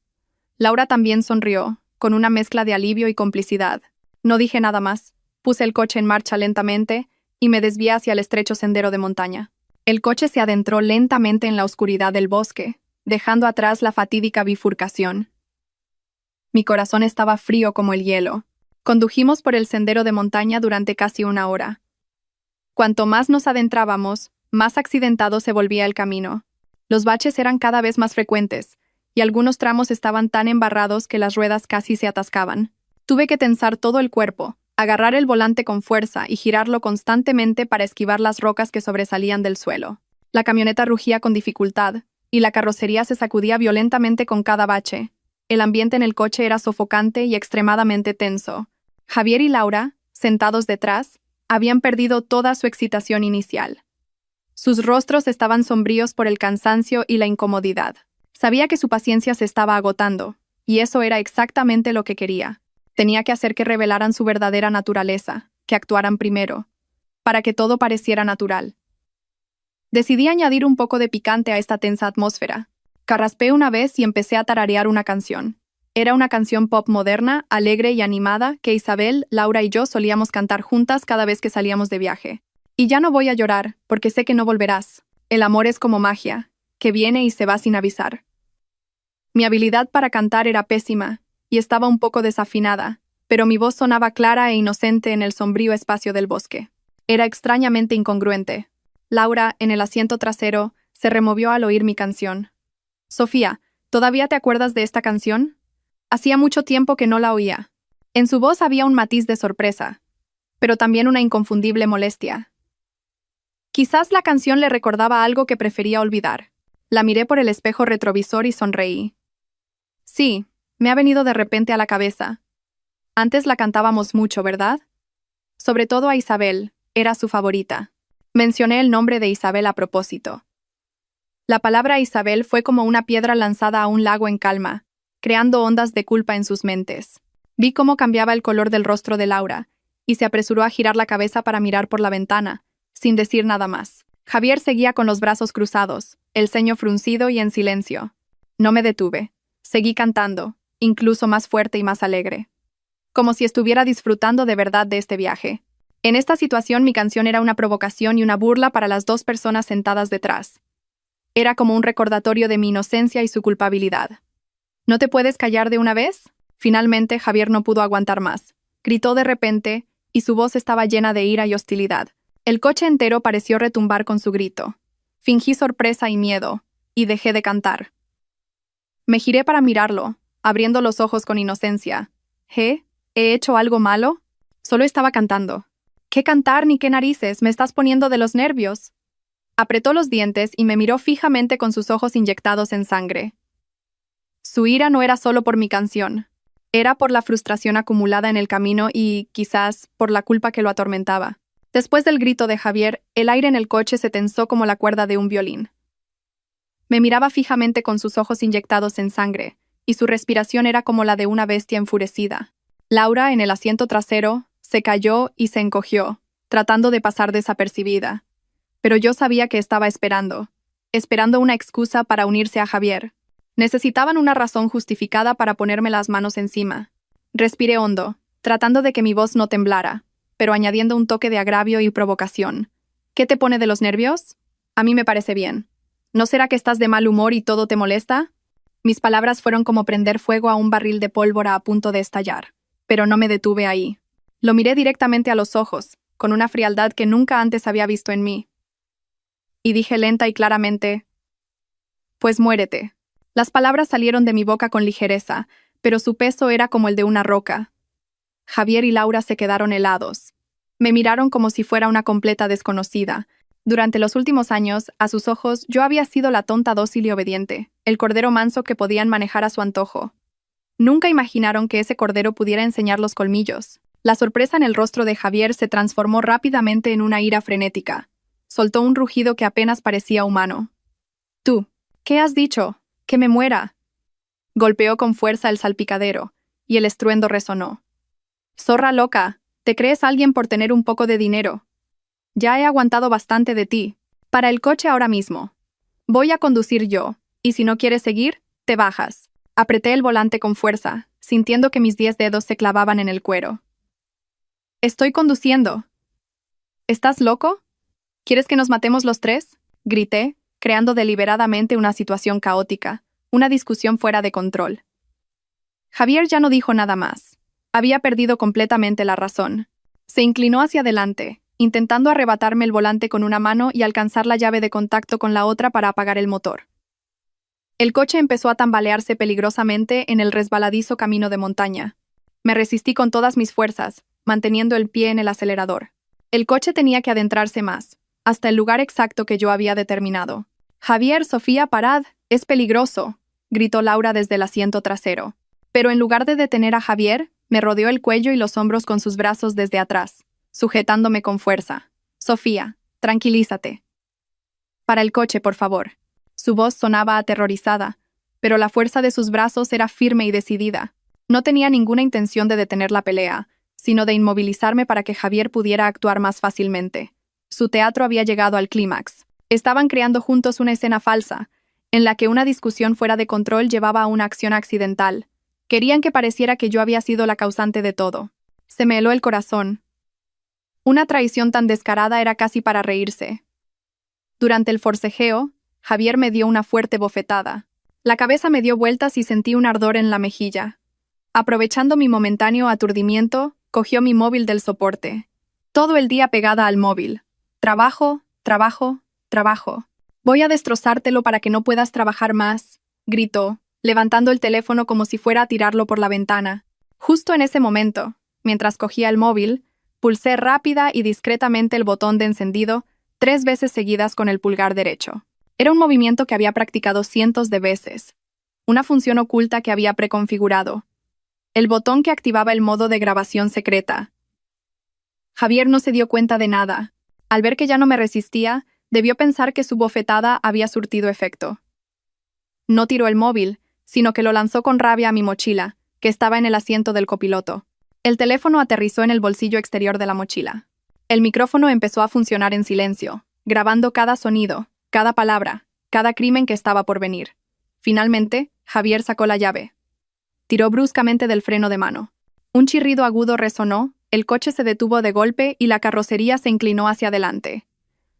Laura también sonrió, con una mezcla de alivio y complicidad. No dije nada más. Puse el coche en marcha lentamente y me desvié hacia el estrecho sendero de montaña. El coche se adentró lentamente en la oscuridad del bosque, dejando atrás la fatídica bifurcación. Mi corazón estaba frío como el hielo. Condujimos por el sendero de montaña durante casi 1 hora. Cuanto más nos adentrábamos, más accidentado se volvía el camino. Los baches eran cada vez más frecuentes, y algunos tramos estaban tan embarrados que las ruedas casi se atascaban. Tuve que tensar todo el cuerpo, agarrar el volante con fuerza y girarlo constantemente para esquivar las rocas que sobresalían del suelo. La camioneta rugía con dificultad, y la carrocería se sacudía violentamente con cada bache. El ambiente en el coche era sofocante y extremadamente tenso. Javier y Laura, sentados detrás, habían perdido toda su excitación inicial. Sus rostros estaban sombríos por el cansancio y la incomodidad. Sabía que su paciencia se estaba agotando, y eso era exactamente lo que quería. Tenía que hacer que revelaran su verdadera naturaleza, que actuaran primero, para que todo pareciera natural. Decidí añadir un poco de picante a esta tensa atmósfera. Carraspé una vez y empecé a tararear una canción. Era una canción pop moderna, alegre y animada que Isabel, Laura y yo solíamos cantar juntas cada vez que salíamos de viaje. Y ya no voy a llorar, porque sé que no volverás. El amor es como magia, que viene y se va sin avisar. Mi habilidad para cantar era pésima, y estaba un poco desafinada, pero mi voz sonaba clara e inocente en el sombrío espacio del bosque. Era extrañamente incongruente. Laura, en el asiento trasero, se removió al oír mi canción. Sofía, ¿todavía te acuerdas de esta canción? Hacía mucho tiempo que no la oía. En su voz había un matiz de sorpresa, pero también una inconfundible molestia. Quizás la canción le recordaba algo que prefería olvidar. La miré por el espejo retrovisor y sonreí. Sí, me ha venido de repente a la cabeza. Antes la cantábamos mucho, ¿verdad? Sobre todo a Isabel, era su favorita. Mencioné el nombre de Isabel a propósito. La palabra Isabel fue como una piedra lanzada a un lago en calma, creando ondas de culpa en sus mentes. Vi cómo cambiaba el color del rostro de Laura, y se apresuró a girar la cabeza para mirar por la ventana, sin decir nada más. Javier seguía con los brazos cruzados, el ceño fruncido y en silencio. No me detuve. Seguí cantando, incluso más fuerte y más alegre. Como si estuviera disfrutando de verdad de este viaje. En esta situación mi canción era una provocación y una burla para las dos personas sentadas detrás. Era como un recordatorio de mi inocencia y su culpabilidad. ¿No te puedes callar de una vez? Finalmente, Javier no pudo aguantar más. Gritó de repente, y su voz estaba llena de ira y hostilidad. El coche entero pareció retumbar con su grito. Fingí sorpresa y miedo, y dejé de cantar. Me giré para mirarlo, abriendo los ojos con inocencia. ¿He hecho algo malo? Solo estaba cantando. ¿Qué cantar ni qué narices? Me estás poniendo de los nervios. Apretó los dientes y me miró fijamente con sus ojos inyectados en sangre. Su ira no era solo por mi canción. Era por la frustración acumulada en el camino y, quizás, por la culpa que lo atormentaba. Después del grito de Javier, el aire en el coche se tensó como la cuerda de un violín. Me miraba fijamente con sus ojos inyectados en sangre, y su respiración era como la de una bestia enfurecida. Laura, en el asiento trasero, se cayó y se encogió, tratando de pasar desapercibida. Pero yo sabía que estaba esperando una excusa para unirse a Javier. Necesitaban una razón justificada para ponerme las manos encima. Respiré hondo, tratando de que mi voz no temblara, pero añadiendo un toque de agravio y provocación. ¿Qué te pone de los nervios? A mí me parece bien. ¿No será que estás de mal humor y todo te molesta? Mis palabras fueron como prender fuego a un barril de pólvora a punto de estallar, pero no me detuve ahí. Lo miré directamente a los ojos, con una frialdad que nunca antes había visto en mí. Y dije lenta y claramente: «Pues muérete». Las palabras salieron de mi boca con ligereza, pero su peso era como el de una roca. Javier y Laura se quedaron helados. Me miraron como si fuera una completa desconocida. Durante los últimos años, a sus ojos, yo había sido la tonta dócil y obediente, el cordero manso que podían manejar a su antojo. Nunca imaginaron que ese cordero pudiera enseñar los colmillos. La sorpresa en el rostro de Javier se transformó rápidamente en una ira frenética. Soltó un rugido que apenas parecía humano. «Tú, ¿qué has dicho? ¡Que me muera!». Golpeó con fuerza el salpicadero, y el estruendo resonó. «Zorra loca, ¿te crees alguien por tener un poco de dinero? Ya he aguantado bastante de ti. Para el coche ahora mismo. Voy a conducir yo, y si no quieres seguir, te bajas». Apreté el volante con fuerza, sintiendo que mis 10 dedos se clavaban en el cuero. «Estoy conduciendo». «¿Estás loco? ¿Quieres que nos matemos los tres?», grité, creando deliberadamente una situación caótica, una discusión fuera de control. Javier ya no dijo nada más. Había perdido completamente la razón. Se inclinó hacia adelante, intentando arrebatarme el volante con una mano y alcanzar la llave de contacto con la otra para apagar el motor. El coche empezó a tambalearse peligrosamente en el resbaladizo camino de montaña. Me resistí con todas mis fuerzas, manteniendo el pie en el acelerador. El coche tenía que adentrarse más, hasta el lugar exacto que yo había determinado. «Javier, Sofía, parad, es peligroso», gritó Laura desde el asiento trasero. Pero en lugar de detener a Javier, me rodeó el cuello y los hombros con sus brazos desde atrás, sujetándome con fuerza. «Sofía, tranquilízate. Para el coche, por favor». Su voz sonaba aterrorizada, pero la fuerza de sus brazos era firme y decidida. No tenía ninguna intención de detener la pelea, sino de inmovilizarme para que Javier pudiera actuar más fácilmente. Su teatro había llegado al clímax. Estaban creando juntos una escena falsa, en la que una discusión fuera de control llevaba a una acción accidental. Querían que pareciera que yo había sido la causante de todo. Se me heló el corazón. Una traición tan descarada era casi para reírse. Durante el forcejeo, Javier me dio una fuerte bofetada. La cabeza me dio vueltas y sentí un ardor en la mejilla. Aprovechando mi momentáneo aturdimiento, cogió mi móvil del soporte. Todo el día pegada al móvil. Trabajo, trabajo, trabajo. «Voy a destrozártelo para que no puedas trabajar más», gritó, levantando el teléfono como si fuera a tirarlo por la ventana. Justo en ese momento, mientras cogía el móvil, pulsé rápida y discretamente el botón de encendido 3 veces seguidas con el pulgar derecho. Era un movimiento que había practicado cientos de veces, una función oculta que había preconfigurado, el botón que activaba el modo de grabación secreta. Javier no se dio cuenta de nada. Al ver que ya no me resistía, debió pensar que su bofetada había surtido efecto. No tiró el móvil, sino que lo lanzó con rabia a mi mochila, que estaba en el asiento del copiloto. El teléfono aterrizó en el bolsillo exterior de la mochila. El micrófono empezó a funcionar en silencio, grabando cada sonido, cada palabra, cada crimen que estaba por venir. Finalmente, Javier sacó la llave. Tiró bruscamente del freno de mano. Un chirrido agudo resonó, el coche se detuvo de golpe y la carrocería se inclinó hacia adelante.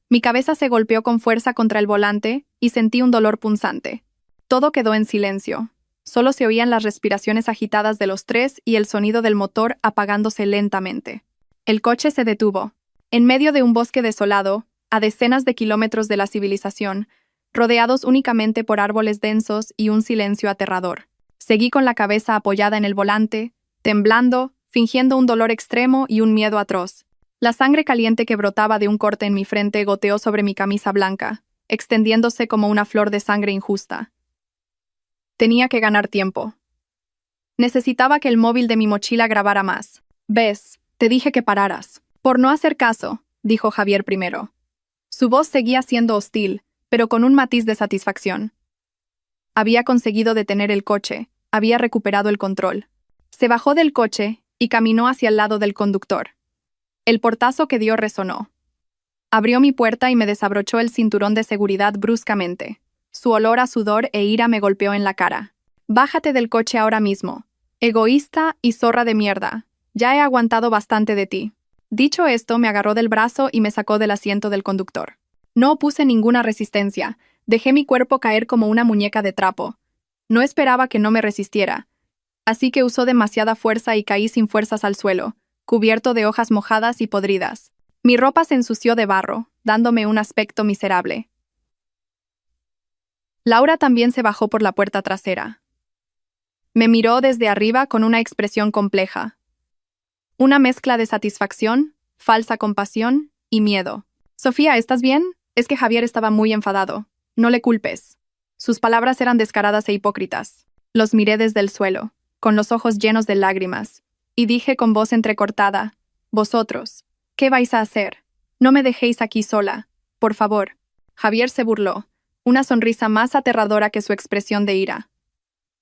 Mi cabeza se golpeó con fuerza contra el volante y sentí un dolor punzante. Todo quedó en silencio. Solo se oían las respiraciones agitadas de los tres y el sonido del motor apagándose lentamente. El coche se detuvo. En medio de un bosque desolado, a decenas de kilómetros de la civilización, rodeados únicamente por árboles densos y un silencio aterrador. Seguí con la cabeza apoyada en el volante, temblando, fingiendo un dolor extremo y un miedo atroz. La sangre caliente que brotaba de un corte en mi frente goteó sobre mi camisa blanca, extendiéndose como una flor de sangre injusta. Tenía que ganar tiempo. Necesitaba que el móvil de mi mochila grabara más. «Ves, te dije que pararas». «Por no hacer caso», dijo Javier primero. Su voz seguía siendo hostil, pero con un matiz de satisfacción. Había conseguido detener el coche, había recuperado el control. Se bajó del coche y caminó hacia el lado del conductor. El portazo que dio resonó. Abrió mi puerta y me desabrochó el cinturón de seguridad bruscamente. Su olor a sudor e ira me golpeó en la cara. «Bájate del coche ahora mismo. Egoísta y zorra de mierda. Ya he aguantado bastante de ti». Dicho esto, me agarró del brazo y me sacó del asiento del conductor. No opuse ninguna resistencia. Dejé mi cuerpo caer como una muñeca de trapo. No esperaba que no me resistiera. Así que usó demasiada fuerza y caí sin fuerzas al suelo, cubierto de hojas mojadas y podridas. Mi ropa se ensució de barro, dándome un aspecto miserable. Laura también se bajó por la puerta trasera. Me miró desde arriba con una expresión compleja. Una mezcla de satisfacción, falsa compasión y miedo. «Sofía, ¿estás bien?» Es que Javier estaba muy enfadado. «No le culpes». Sus palabras eran descaradas e hipócritas. Los miré desde el suelo, con los ojos llenos de lágrimas, y dije con voz entrecortada: «Vosotros, ¿qué vais a hacer? No me dejéis aquí sola, por favor». Javier se burló, una sonrisa más aterradora que su expresión de ira.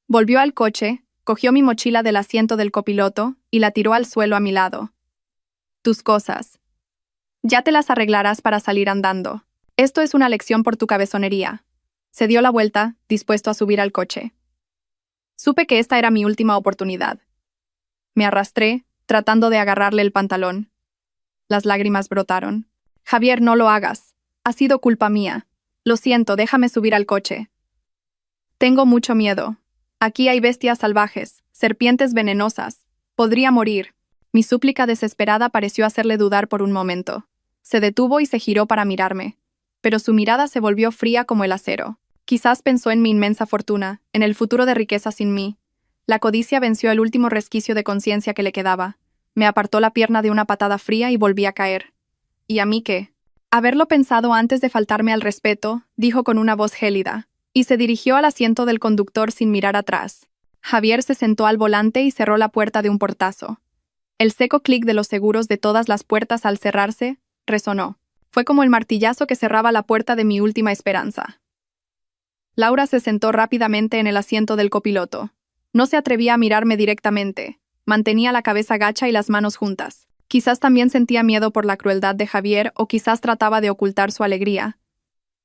Volvió al coche, cogió mi mochila del asiento del copiloto y la tiró al suelo a mi lado. «Tus cosas. Ya te las arreglarás para salir andando. Esto es una lección por tu cabezonería». Se dio la vuelta, dispuesto a subir al coche. Supe que esta era mi última oportunidad. Me arrastré, tratando de agarrarle el pantalón. Las lágrimas brotaron. «Javier, no lo hagas. Ha sido culpa mía. Lo siento, déjame subir al coche. Tengo mucho miedo. Aquí hay bestias salvajes, serpientes venenosas. Podría morir». Mi súplica desesperada pareció hacerle dudar por un momento. Se detuvo y se giró para mirarme, pero su mirada se volvió fría como el acero. Quizás pensó en mi inmensa fortuna, en el futuro de riqueza sin mí. La codicia venció el último resquicio de conciencia que le quedaba. Me apartó la pierna de una patada fría y volví a caer. ¿Y a mí qué? Haberlo pensado antes de faltarme al respeto, dijo con una voz gélida, y se dirigió al asiento del conductor sin mirar atrás. Javier se sentó al volante y cerró la puerta de un portazo. El seco clic de los seguros de todas las puertas al cerrarse resonó. Fue como el martillazo que cerraba la puerta de mi última esperanza. Laura se sentó rápidamente en el asiento del copiloto. No se atrevía a mirarme directamente. Mantenía la cabeza gacha y las manos juntas. Quizás también sentía miedo por la crueldad de Javier o quizás trataba de ocultar su alegría.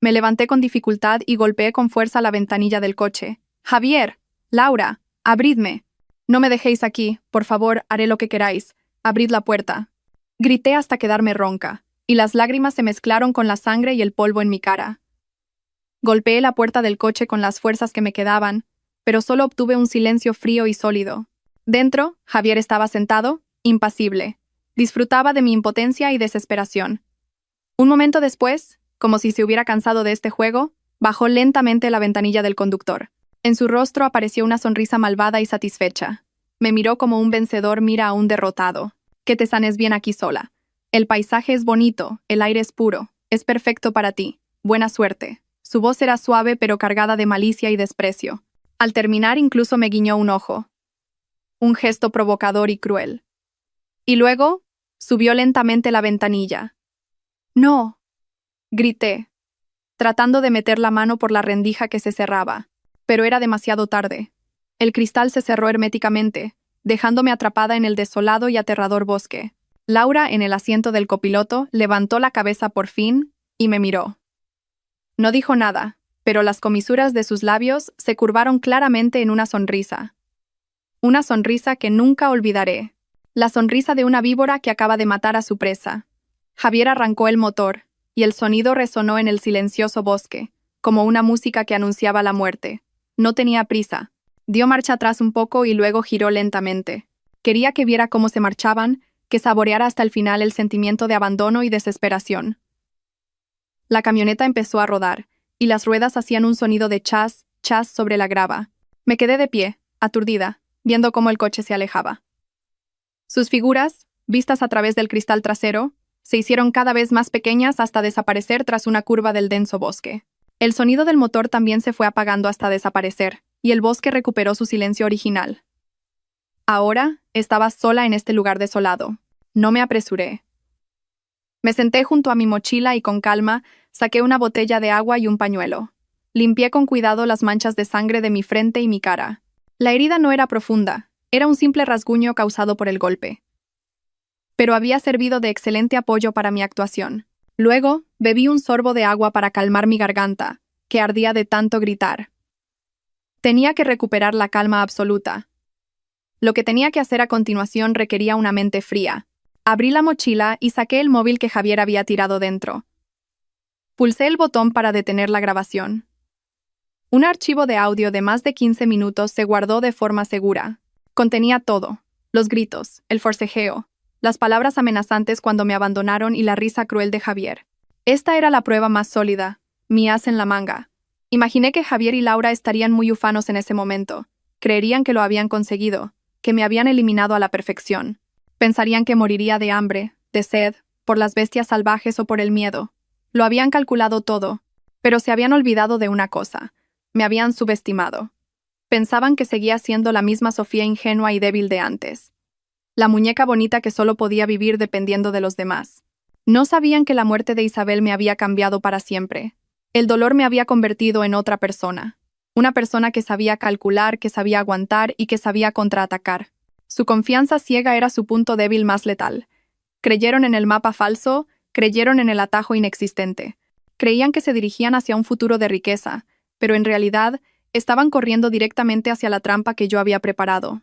Me levanté con dificultad y golpeé con fuerza la ventanilla del coche. «Javier, Laura, abridme. No me dejéis aquí, por favor, haré lo que queráis. Abrid la puerta». Grité hasta quedarme ronca, y las lágrimas se mezclaron con la sangre y el polvo en mi cara. Golpeé la puerta del coche con las fuerzas que me quedaban, pero solo obtuve un silencio frío y sólido. Dentro, Javier estaba sentado, impasible. Disfrutaba de mi impotencia y desesperación. Un momento después, como si se hubiera cansado de este juego, bajó lentamente la ventanilla del conductor. En su rostro apareció una sonrisa malvada y satisfecha. Me miró como un vencedor mira a un derrotado. Que te sanes bien aquí sola. El paisaje es bonito, el aire es puro, es perfecto para ti. Buena suerte. Su voz era suave pero cargada de malicia y desprecio. Al terminar incluso me guiñó un ojo. Un gesto provocador y cruel. Y luego, subió lentamente la ventanilla. ¡No! Grité, tratando de meter la mano por la rendija que se cerraba. Pero era demasiado tarde. El cristal se cerró herméticamente, dejándome atrapada en el desolado y aterrador bosque. Laura, en el asiento del copiloto, levantó la cabeza por fin y me miró. No dijo nada, pero las comisuras de sus labios se curvaron claramente en una sonrisa. Una sonrisa que nunca olvidaré. La sonrisa de una víbora que acaba de matar a su presa. Javier arrancó el motor, y el sonido resonó en el silencioso bosque, como una música que anunciaba la muerte. No tenía prisa. Dio marcha atrás un poco y luego giró lentamente. Quería que viera cómo se marchaban, que saboreara hasta el final el sentimiento de abandono y desesperación. La camioneta empezó a rodar, y las ruedas hacían un sonido de chas, chas sobre la grava. Me quedé de pie, aturdida, viendo cómo el coche se alejaba. Sus figuras, vistas a través del cristal trasero, se hicieron cada vez más pequeñas hasta desaparecer tras una curva del denso bosque. El sonido del motor también se fue apagando hasta desaparecer, y el bosque recuperó su silencio original. Ahora estaba sola en este lugar desolado. No me apresuré. Me senté junto a mi mochila y con calma saqué una botella de agua y un pañuelo. Limpié con cuidado las manchas de sangre de mi frente y mi cara. La herida no era profunda, era un simple rasguño causado por el golpe. Pero había servido de excelente apoyo para mi actuación. Luego, bebí un sorbo de agua para calmar mi garganta, que ardía de tanto gritar. Tenía que recuperar la calma absoluta. Lo que tenía que hacer a continuación requería una mente fría. Abrí la mochila y saqué el móvil que Javier había tirado dentro. Pulsé el botón para detener la grabación. Un archivo de audio de más de 15 minutos se guardó de forma segura. Contenía todo: los gritos, el forcejeo, las palabras amenazantes cuando me abandonaron y la risa cruel de Javier. Esta era la prueba más sólida, mi as en la manga. Imaginé que Javier y Laura estarían muy ufanos en ese momento. Creerían que lo habían conseguido, que me habían eliminado a la perfección. Pensarían que moriría de hambre, de sed, por las bestias salvajes o por el miedo. Lo habían calculado todo, pero se habían olvidado de una cosa. Me habían subestimado. Pensaban que seguía siendo la misma Sofía ingenua y débil de antes. La muñeca bonita que solo podía vivir dependiendo de los demás. No sabían que la muerte de Isabel me había cambiado para siempre. El dolor me había convertido en otra persona. Una persona que sabía calcular, que sabía aguantar y que sabía contraatacar. Su confianza ciega era su punto débil más letal. Creyeron en el mapa falso, creyeron en el atajo inexistente. Creían que se dirigían hacia un futuro de riqueza, pero en realidad estaban corriendo directamente hacia la trampa que yo había preparado.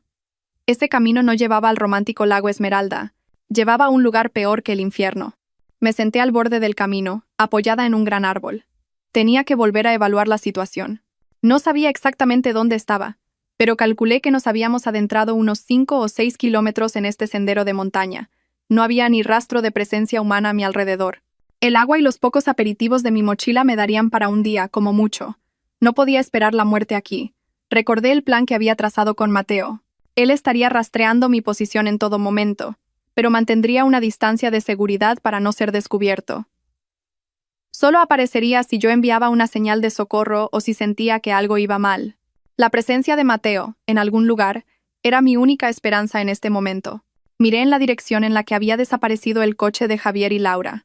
Ese camino no llevaba al romántico lago Esmeralda, llevaba a un lugar peor que el infierno. Me senté al borde del camino, apoyada en un gran árbol. Tenía que volver a evaluar la situación. No sabía exactamente dónde estaba, pero calculé que nos habíamos adentrado unos 5 o 6 kilómetros en este sendero de montaña. No había ni rastro de presencia humana a mi alrededor. El agua y los pocos aperitivos de mi mochila me darían para un día, como mucho. No podía esperar la muerte aquí. Recordé el plan que había trazado con Mateo. Él estaría rastreando mi posición en todo momento, pero mantendría una distancia de seguridad para no ser descubierto. Solo aparecería si yo enviaba una señal de socorro o si sentía que algo iba mal. La presencia de Mateo, en algún lugar, era mi única esperanza en este momento. Miré en la dirección en la que había desaparecido el coche de Javier y Laura.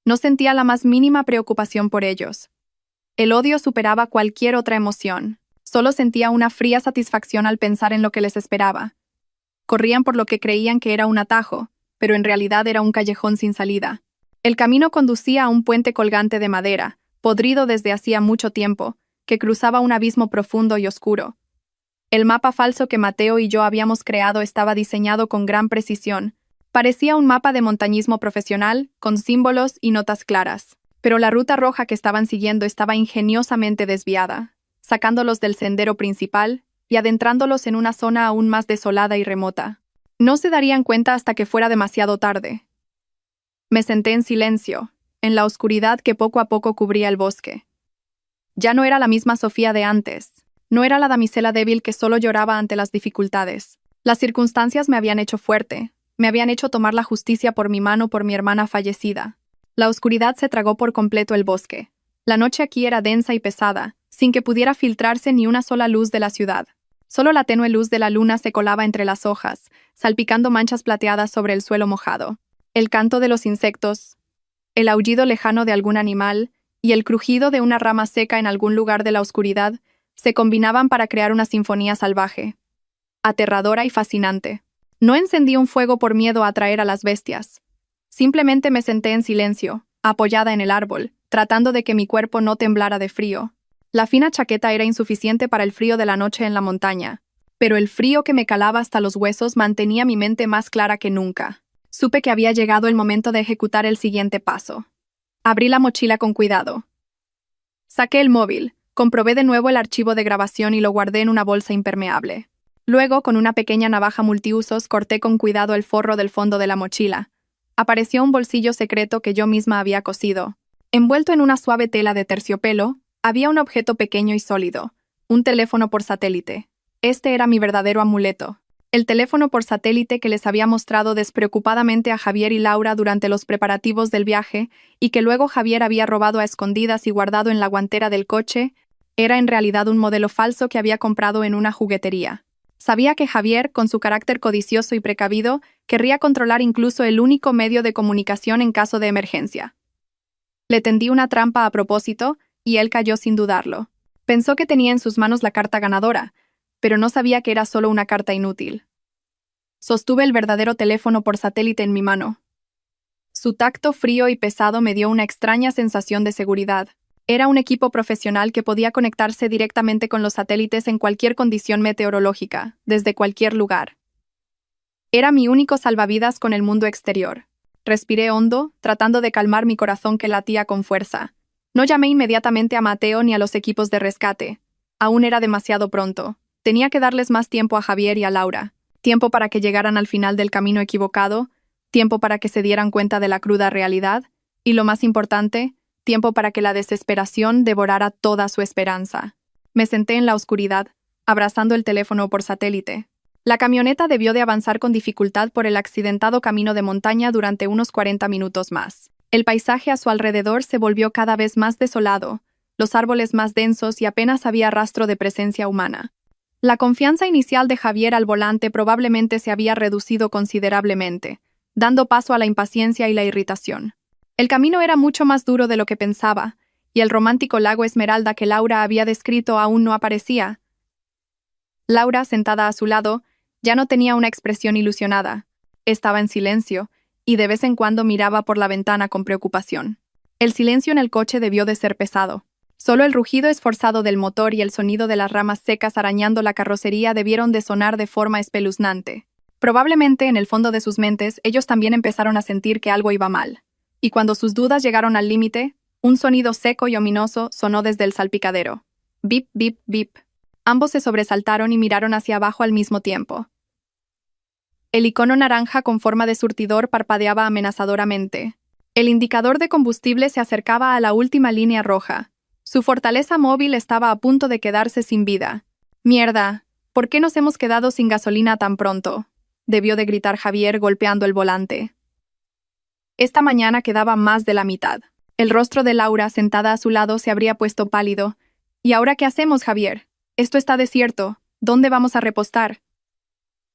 No sentía la más mínima preocupación por ellos. El odio superaba cualquier otra emoción. Solo sentía una fría satisfacción al pensar en lo que les esperaba. Corrían por lo que creían que era un atajo, pero en realidad era un callejón sin salida. El camino conducía a un puente colgante de madera, podrido desde hacía mucho tiempo, que cruzaba un abismo profundo y oscuro. El mapa falso que Mateo y yo habíamos creado estaba diseñado con gran precisión. Parecía un mapa de montañismo profesional, con símbolos y notas claras. Pero la ruta roja que estaban siguiendo estaba ingeniosamente desviada, sacándolos del sendero principal y adentrándolos en una zona aún más desolada y remota. No se darían cuenta hasta que fuera demasiado tarde. Me senté en silencio, en la oscuridad que poco a poco cubría el bosque. Ya no era la misma Sofía de antes. No era la damisela débil que solo lloraba ante las dificultades. Las circunstancias me habían hecho fuerte, me habían hecho tomar la justicia por mi mano por mi hermana fallecida. La oscuridad se tragó por completo el bosque. La noche aquí era densa y pesada, sin que pudiera filtrarse ni una sola luz de la ciudad. Solo la tenue luz de la luna se colaba entre las hojas, salpicando manchas plateadas sobre el suelo mojado. El canto de los insectos, el aullido lejano de algún animal y el crujido de una rama seca en algún lugar de la oscuridad se combinaban para crear una sinfonía salvaje, aterradora y fascinante. No encendí un fuego por miedo a atraer a las bestias. Simplemente me senté en silencio, apoyada en el árbol, tratando de que mi cuerpo no temblara de frío. La fina chaqueta era insuficiente para el frío de la noche en la montaña, pero el frío que me calaba hasta los huesos mantenía mi mente más clara que nunca. Supe que había llegado el momento de ejecutar el siguiente paso. Abrí la mochila con cuidado. Saqué el móvil, comprobé de nuevo el archivo de grabación y lo guardé en una bolsa impermeable. Luego, con una pequeña navaja multiusos, corté con cuidado el forro del fondo de la mochila. Apareció un bolsillo secreto que yo misma había cosido. Envuelto en una suave tela de terciopelo, había un objeto pequeño y sólido, un teléfono por satélite. Este era mi verdadero amuleto. El teléfono por satélite que les había mostrado despreocupadamente a Javier y Laura durante los preparativos del viaje y que luego Javier había robado a escondidas y guardado en la guantera del coche, era en realidad un modelo falso que había comprado en una juguetería. Sabía que Javier, con su carácter codicioso y precavido, querría controlar incluso el único medio de comunicación en caso de emergencia. Le tendí una trampa a propósito, y él cayó sin dudarlo. Pensó que tenía en sus manos la carta ganadora, pero no sabía que era solo una carta inútil. Sostuve el verdadero teléfono por satélite en mi mano. Su tacto frío y pesado me dio una extraña sensación de seguridad. Era un equipo profesional que podía conectarse directamente con los satélites en cualquier condición meteorológica, desde cualquier lugar. Era mi único salvavidas con el mundo exterior. Respiré hondo, tratando de calmar mi corazón que latía con fuerza. No llamé inmediatamente a Mateo ni a los equipos de rescate. Aún era demasiado pronto. Tenía que darles más tiempo a Javier y a Laura. Tiempo para que llegaran al final del camino equivocado, tiempo para que se dieran cuenta de la cruda realidad, y lo más importante, tiempo para que la desesperación devorara toda su esperanza. Me senté en la oscuridad, abrazando el teléfono por satélite. La camioneta debió de avanzar con dificultad por el accidentado camino de montaña durante unos 40 minutos más. El paisaje a su alrededor se volvió cada vez más desolado, los árboles más densos y apenas había rastro de presencia humana. La confianza inicial de Javier al volante probablemente se había reducido considerablemente, dando paso a la impaciencia y la irritación. El camino era mucho más duro de lo que pensaba, y el romántico lago Esmeralda que Laura había descrito aún no aparecía. Laura, sentada a su lado, ya no tenía una expresión ilusionada. Estaba en silencio, y de vez en cuando miraba por la ventana con preocupación. El silencio en el coche debió de ser pesado. Solo el rugido esforzado del motor y el sonido de las ramas secas arañando la carrocería debieron de sonar de forma espeluznante. Probablemente, en el fondo de sus mentes, ellos también empezaron a sentir que algo iba mal. Y cuando sus dudas llegaron al límite, un sonido seco y ominoso sonó desde el salpicadero. Bip, bip, bip. Ambos se sobresaltaron y miraron hacia abajo al mismo tiempo. El icono naranja con forma de surtidor parpadeaba amenazadoramente. El indicador de combustible se acercaba a la última línea roja. Su fortaleza móvil estaba a punto de quedarse sin vida. «Mierda, ¿por qué nos hemos quedado sin gasolina tan pronto?», debió de gritar Javier golpeando el volante. Esta mañana quedaba más de la mitad. El rostro de Laura, sentada a su lado, se habría puesto pálido. «¿Y ahora qué hacemos, Javier? Esto está desierto. ¿Dónde vamos a repostar?».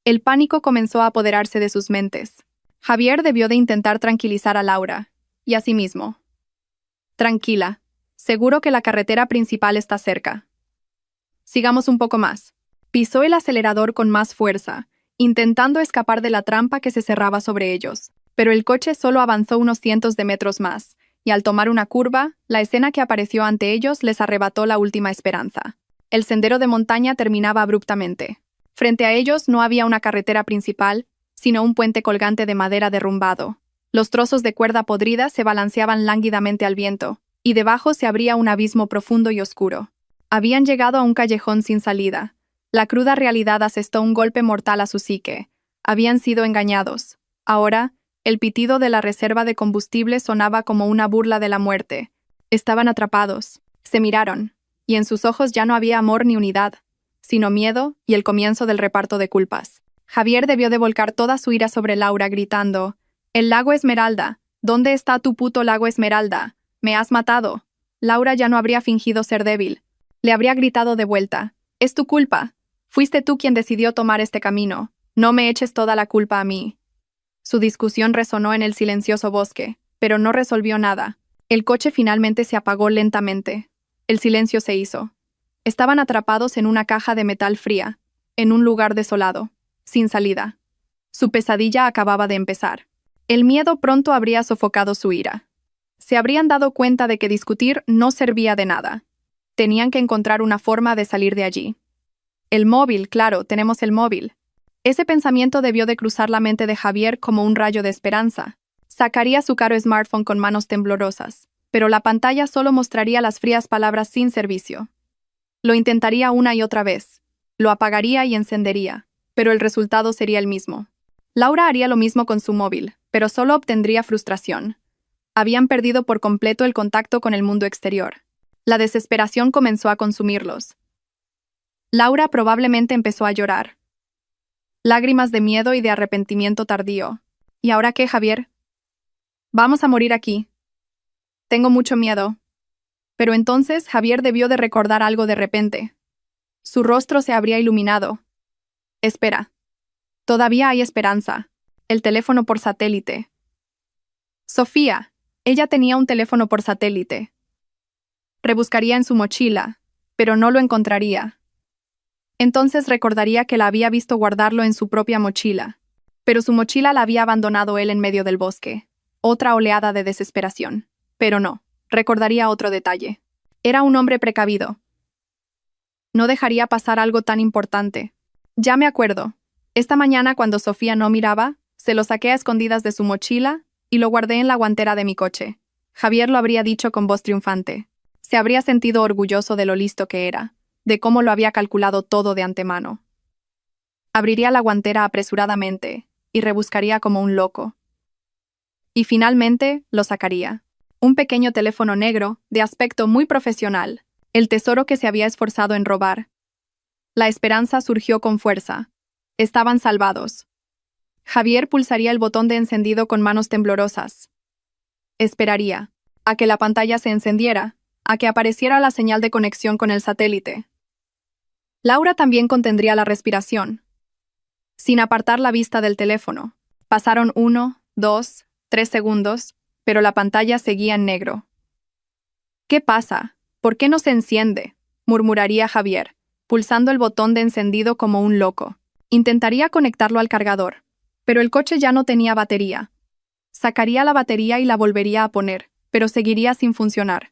El pánico comenzó a apoderarse de sus mentes. Javier debió de intentar tranquilizar a Laura, y a sí mismo. «Tranquila. Seguro que la carretera principal está cerca. Sigamos un poco más». Pisó el acelerador con más fuerza, intentando escapar de la trampa que se cerraba sobre ellos. Pero el coche solo avanzó unos cientos de metros más, y al tomar una curva, la escena que apareció ante ellos les arrebató la última esperanza. El sendero de montaña terminaba abruptamente. Frente a ellos no había una carretera principal, sino un puente colgante de madera derrumbado. Los trozos de cuerda podrida se balanceaban lánguidamente al viento, y debajo se abría un abismo profundo y oscuro. Habían llegado a un callejón sin salida. La cruda realidad asestó un golpe mortal a su psique. Habían sido engañados. Ahora, el pitido de la reserva de combustible sonaba como una burla de la muerte. Estaban atrapados. Se miraron, y en sus ojos ya no había amor ni unidad, sino miedo y el comienzo del reparto de culpas. Javier debió de volcar toda su ira sobre Laura, gritando: «El lago Esmeralda. ¿Dónde está tu puto lago Esmeralda? Me has matado». Laura ya no habría fingido ser débil. Le habría gritado de vuelta: «Es tu culpa. Fuiste tú quien decidió tomar este camino. No me eches toda la culpa a mí». Su discusión resonó en el silencioso bosque, pero no resolvió nada. El coche finalmente se apagó lentamente. El silencio se hizo. Estaban atrapados en una caja de metal fría, en un lugar desolado, sin salida. Su pesadilla acababa de empezar. El miedo pronto habría sofocado su ira. Se habrían dado cuenta de que discutir no servía de nada. Tenían que encontrar una forma de salir de allí. El móvil, claro, tenemos el móvil. Ese pensamiento debió de cruzar la mente de Javier como un rayo de esperanza. Sacaría su caro smartphone con manos temblorosas, pero la pantalla solo mostraría las frías palabras sin servicio. Lo intentaría una y otra vez. Lo apagaría y encendería, pero el resultado sería el mismo. Laura haría lo mismo con su móvil, pero solo obtendría frustración. Habían perdido por completo el contacto con el mundo exterior. La desesperación comenzó a consumirlos. Laura probablemente empezó a llorar. Lágrimas de miedo y de arrepentimiento tardío. ¿Y ahora qué, Javier? Vamos a morir aquí. Tengo mucho miedo. Pero entonces Javier debió de recordar algo de repente. Su rostro se habría iluminado. Espera. Todavía hay esperanza. El teléfono por satélite. Sofía. Ella tenía un teléfono por satélite. Rebuscaría en su mochila, pero no lo encontraría. Entonces recordaría que la había visto guardarlo en su propia mochila, pero su mochila la había abandonado él en medio del bosque. Otra oleada de desesperación. Pero no, recordaría otro detalle. Era un hombre precavido. No dejaría pasar algo tan importante. Ya me acuerdo. Esta mañana, cuando Sofía no miraba, se lo saqué a escondidas de su mochila y lo guardé en la guantera de mi coche. Javier lo habría dicho con voz triunfante. Se habría sentido orgulloso de lo listo que era, de cómo lo había calculado todo de antemano. Abriría la guantera apresuradamente y rebuscaría como un loco. Y finalmente lo sacaría. Un pequeño teléfono negro, de aspecto muy profesional, el tesoro que se había esforzado en robar. La esperanza surgió con fuerza. Estaban salvados. Javier pulsaría el botón de encendido con manos temblorosas. Esperaría a que la pantalla se encendiera, a que apareciera la señal de conexión con el satélite. Laura también contendría la respiración, sin apartar la vista del teléfono. Pasaron 1, 2, 3 segundos, pero la pantalla seguía en negro. ¿Qué pasa? ¿Por qué no se enciende?, murmuraría Javier, pulsando el botón de encendido como un loco. Intentaría conectarlo al cargador, pero el coche ya no tenía batería. Sacaría la batería y la volvería a poner, pero seguiría sin funcionar.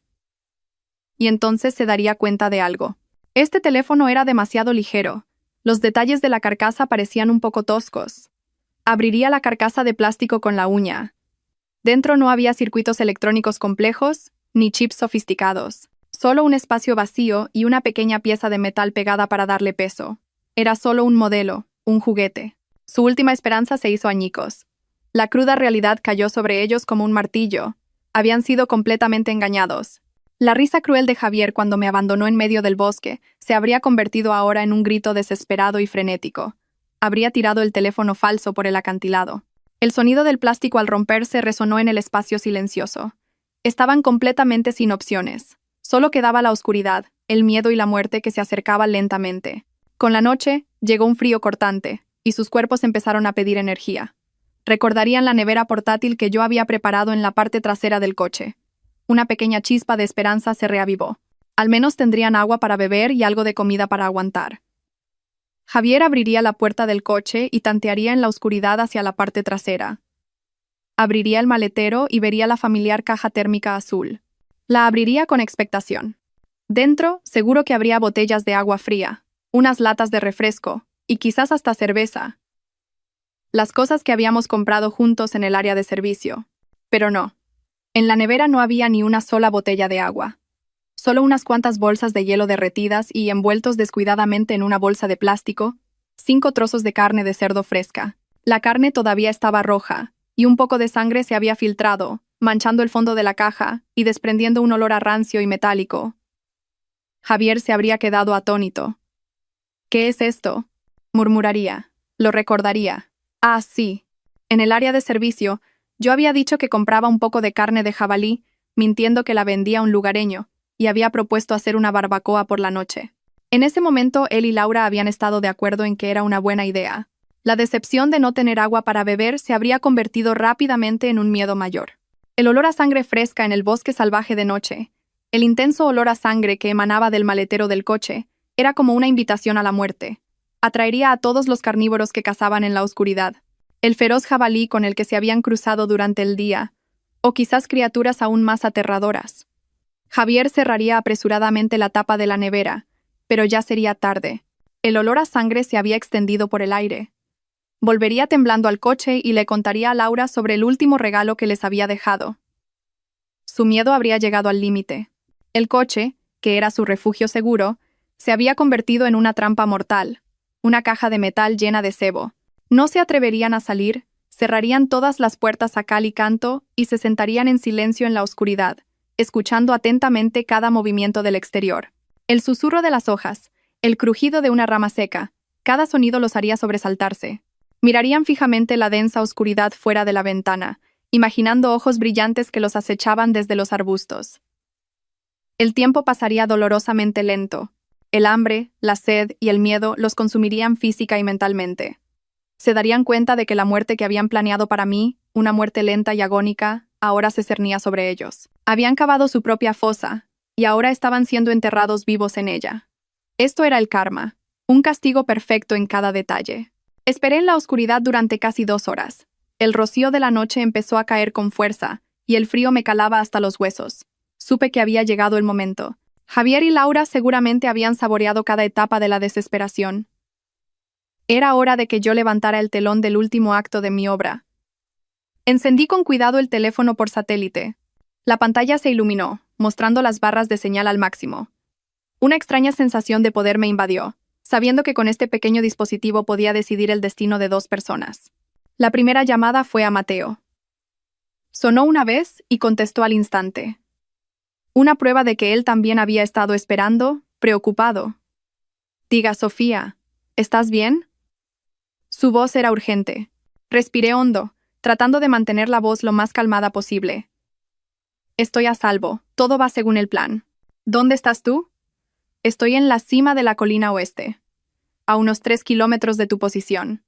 Y entonces se daría cuenta de algo. Este teléfono era demasiado ligero. Los detalles de la carcasa parecían un poco toscos. Abriría la carcasa de plástico con la uña. Dentro no había circuitos electrónicos complejos, ni chips sofisticados. Solo un espacio vacío y una pequeña pieza de metal pegada para darle peso. Era solo un modelo, un juguete. Su última esperanza se hizo añicos. La cruda realidad cayó sobre ellos como un martillo. Habían sido completamente engañados. La risa cruel de Javier cuando me abandonó en medio del bosque se habría convertido ahora en un grito desesperado y frenético. Habría tirado el teléfono falso por el acantilado. El sonido del plástico al romperse resonó en el espacio silencioso. Estaban completamente sin opciones. Solo quedaba la oscuridad, el miedo y la muerte que se acercaba lentamente. Con la noche, llegó un frío cortante, y sus cuerpos empezaron a pedir energía. Recordarían la nevera portátil que yo había preparado en la parte trasera del coche. Una pequeña chispa de esperanza se reavivó. Al menos tendrían agua para beber y algo de comida para aguantar. Javier abriría la puerta del coche y tantearía en la oscuridad hacia la parte trasera. Abriría el maletero y vería la familiar caja térmica azul. La abriría con expectación. Dentro, seguro que habría botellas de agua fría, unas latas de refresco, y quizás hasta cerveza. Las cosas que habíamos comprado juntos en el área de servicio. Pero no. En la nevera no había ni una sola botella de agua. Solo unas cuantas bolsas de hielo derretidas y, envueltos descuidadamente en una bolsa de plástico, 5 trozos de carne de cerdo fresca. La carne todavía estaba roja, y un poco de sangre se había filtrado, manchando el fondo de la caja y desprendiendo un olor a rancio y metálico. Javier se habría quedado atónito. «¿Qué es esto?», murmuraría. Lo recordaría. Ah, sí. En el área de servicio, yo había dicho que compraba un poco de carne de jabalí, mintiendo que la vendía a un lugareño, y había propuesto hacer una barbacoa por la noche. En ese momento, él y Laura habían estado de acuerdo en que era una buena idea. La decepción de no tener agua para beber se habría convertido rápidamente en un miedo mayor. El olor a sangre fresca en el bosque salvaje de noche, el intenso olor a sangre que emanaba del maletero del coche, era como una invitación a la muerte. Atraería a todos los carnívoros que cazaban en la oscuridad, el feroz jabalí con el que se habían cruzado durante el día, o quizás criaturas aún más aterradoras. Javier cerraría apresuradamente la tapa de la nevera, pero ya sería tarde. El olor a sangre se había extendido por el aire. Volvería temblando al coche y le contaría a Laura sobre el último regalo que les había dejado. Su miedo habría llegado al límite. El coche, que era su refugio seguro, se había convertido en una trampa mortal, una caja de metal llena de sebo. No se atreverían a salir, cerrarían todas las puertas a cal y canto y se sentarían en silencio en la oscuridad, escuchando atentamente cada movimiento del exterior. El susurro de las hojas, el crujido de una rama seca, cada sonido los haría sobresaltarse. Mirarían fijamente la densa oscuridad fuera de la ventana, imaginando ojos brillantes que los acechaban desde los arbustos. El tiempo pasaría dolorosamente lento. El hambre, la sed y el miedo los consumirían física y mentalmente. Se darían cuenta de que la muerte que habían planeado para mí, una muerte lenta y agónica, ahora se cernía sobre ellos. Habían cavado su propia fosa, y ahora estaban siendo enterrados vivos en ella. Esto era el karma, un castigo perfecto en cada detalle. Esperé en la oscuridad durante casi 2 horas. El rocío de la noche empezó a caer con fuerza, y el frío me calaba hasta los huesos. Supe que había llegado el momento. Javier y Laura seguramente habían saboreado cada etapa de la desesperación. Era hora de que yo levantara el telón del último acto de mi obra. Encendí con cuidado el teléfono por satélite. La pantalla se iluminó, mostrando las barras de señal al máximo. Una extraña sensación de poder me invadió, sabiendo que con este pequeño dispositivo podía decidir el destino de 2 personas. La primera llamada fue a Mateo. Sonó una vez y contestó al instante. Una prueba de que él también había estado esperando, preocupado. Diga, Sofía, ¿estás bien? Su voz era urgente. Respiré hondo, tratando de mantener la voz lo más calmada posible. Estoy a salvo, todo va según el plan. ¿Dónde estás tú? Estoy en la cima de la colina oeste, a unos 3 kilómetros de tu posición.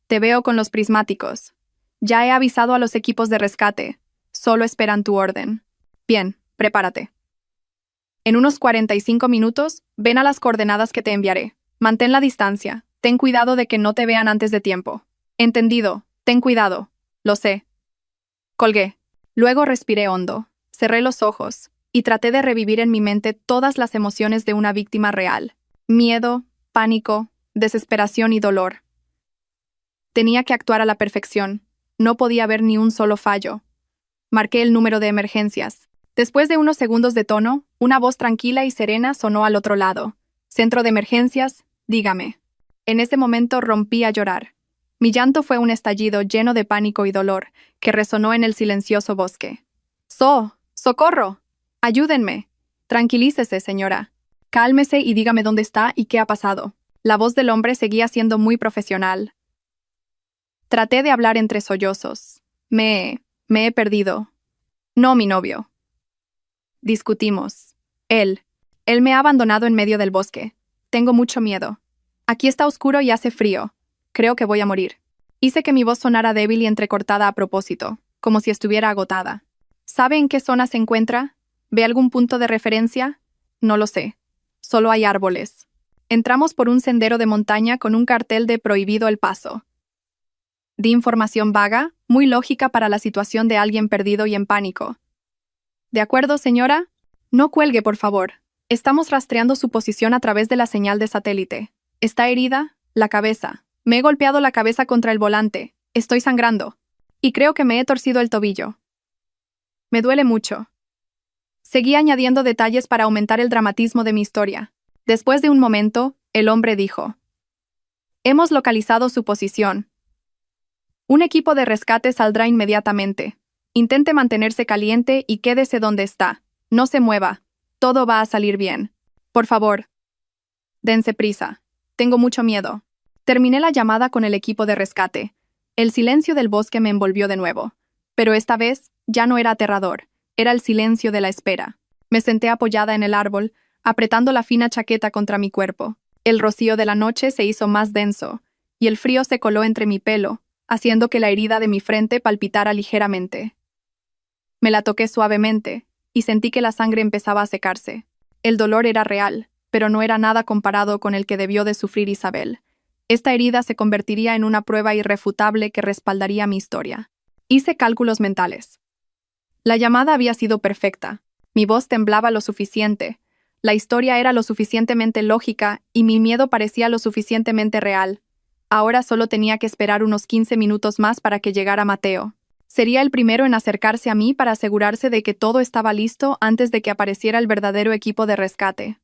Te veo con los prismáticos. Ya he avisado a los equipos de rescate. Solo esperan tu orden. Bien, prepárate. En unos 45 minutos, ven a las coordenadas que te enviaré. Mantén la distancia. Ten cuidado de que no te vean antes de tiempo. Entendido. Ten cuidado. Lo sé. Colgué. Luego respiré hondo. Cerré los ojos y traté de revivir en mi mente todas las emociones de una víctima real. Miedo, pánico, desesperación y dolor. Tenía que actuar a la perfección. No podía haber ni un solo fallo. Marqué el número de emergencias. Después de unos segundos de tono, una voz tranquila y serena sonó al otro lado. Centro de emergencias, dígame. En ese momento rompí a llorar. Mi llanto fue un estallido lleno de pánico y dolor, que resonó en el silencioso bosque. ¡Socorro! ¡Ayúdenme! Tranquilícese, señora. Cálmese y dígame dónde está y qué ha pasado. La voz del hombre seguía siendo muy profesional. Traté de hablar entre sollozos. Me he perdido. No, mi novio. Discutimos. Él me ha abandonado en medio del bosque. Tengo mucho miedo. Aquí está oscuro y hace frío. Creo que voy a morir. Hice que mi voz sonara débil y entrecortada a propósito, como si estuviera agotada. ¿Sabe en qué zona se encuentra? ¿Ve algún punto de referencia? No lo sé. Solo hay árboles. Entramos por un sendero de montaña con un cartel de prohibido el paso. Di información vaga, muy lógica para la situación de alguien perdido y en pánico. ¿De acuerdo, señora? No cuelgue, por favor. Estamos rastreando su posición a través de la señal de satélite. ¿Está herida? La cabeza. Me he golpeado la cabeza contra el volante. Estoy sangrando. Y creo que me he torcido el tobillo. Me duele mucho. Seguí añadiendo detalles para aumentar el dramatismo de mi historia. Después de un momento, el hombre dijo: Hemos localizado su posición. Un equipo de rescate saldrá inmediatamente. Intente mantenerse caliente y quédese donde está. No se mueva. Todo va a salir bien. Por favor. Dense prisa. Tengo mucho miedo. Terminé la llamada con el equipo de rescate. El silencio del bosque me envolvió de nuevo. Pero esta vez ya no era aterrador, era el silencio de la espera. Me senté apoyada en el árbol, apretando la fina chaqueta contra mi cuerpo. El rocío de la noche se hizo más denso, y el frío se coló entre mi pelo, haciendo que la herida de mi frente palpitara ligeramente. Me la toqué suavemente, y sentí que la sangre empezaba a secarse. El dolor era real, pero no era nada comparado con el que debió de sufrir Isabel. Esta herida se convertiría en una prueba irrefutable que respaldaría mi historia. Hice cálculos mentales. La llamada había sido perfecta. Mi voz temblaba lo suficiente. La historia era lo suficientemente lógica y mi miedo parecía lo suficientemente real. Ahora solo tenía que esperar unos 15 minutos más para que llegara Mateo. Sería el primero en acercarse a mí para asegurarse de que todo estaba listo antes de que apareciera el verdadero equipo de rescate.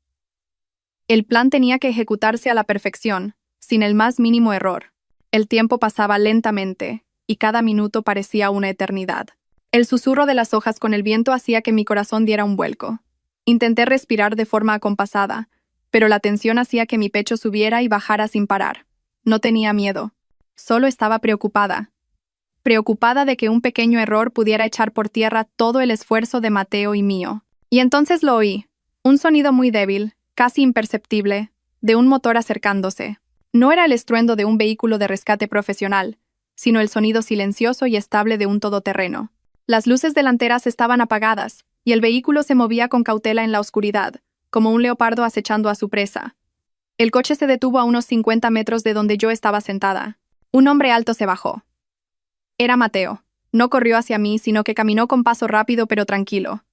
El plan tenía que ejecutarse a la perfección, sin el más mínimo error. El tiempo pasaba lentamente, y cada minuto parecía una eternidad. El susurro de las hojas con el viento hacía que mi corazón diera un vuelco. Intenté respirar de forma acompasada, pero la tensión hacía que mi pecho subiera y bajara sin parar. No tenía miedo. Solo estaba preocupada. Preocupada de que un pequeño error pudiera echar por tierra todo el esfuerzo de Mateo y mío. Y entonces lo oí. Un sonido muy débil, casi imperceptible, de un motor acercándose. No era el estruendo de un vehículo de rescate profesional, sino el sonido silencioso y estable de un todoterreno. Las luces delanteras estaban apagadas, y el vehículo se movía con cautela en la oscuridad, como un leopardo acechando a su presa. El coche se detuvo a unos 50 metros de donde yo estaba sentada. Un hombre alto se bajó. Era Mateo. No corrió hacia mí, sino que caminó con paso rápido pero tranquilo.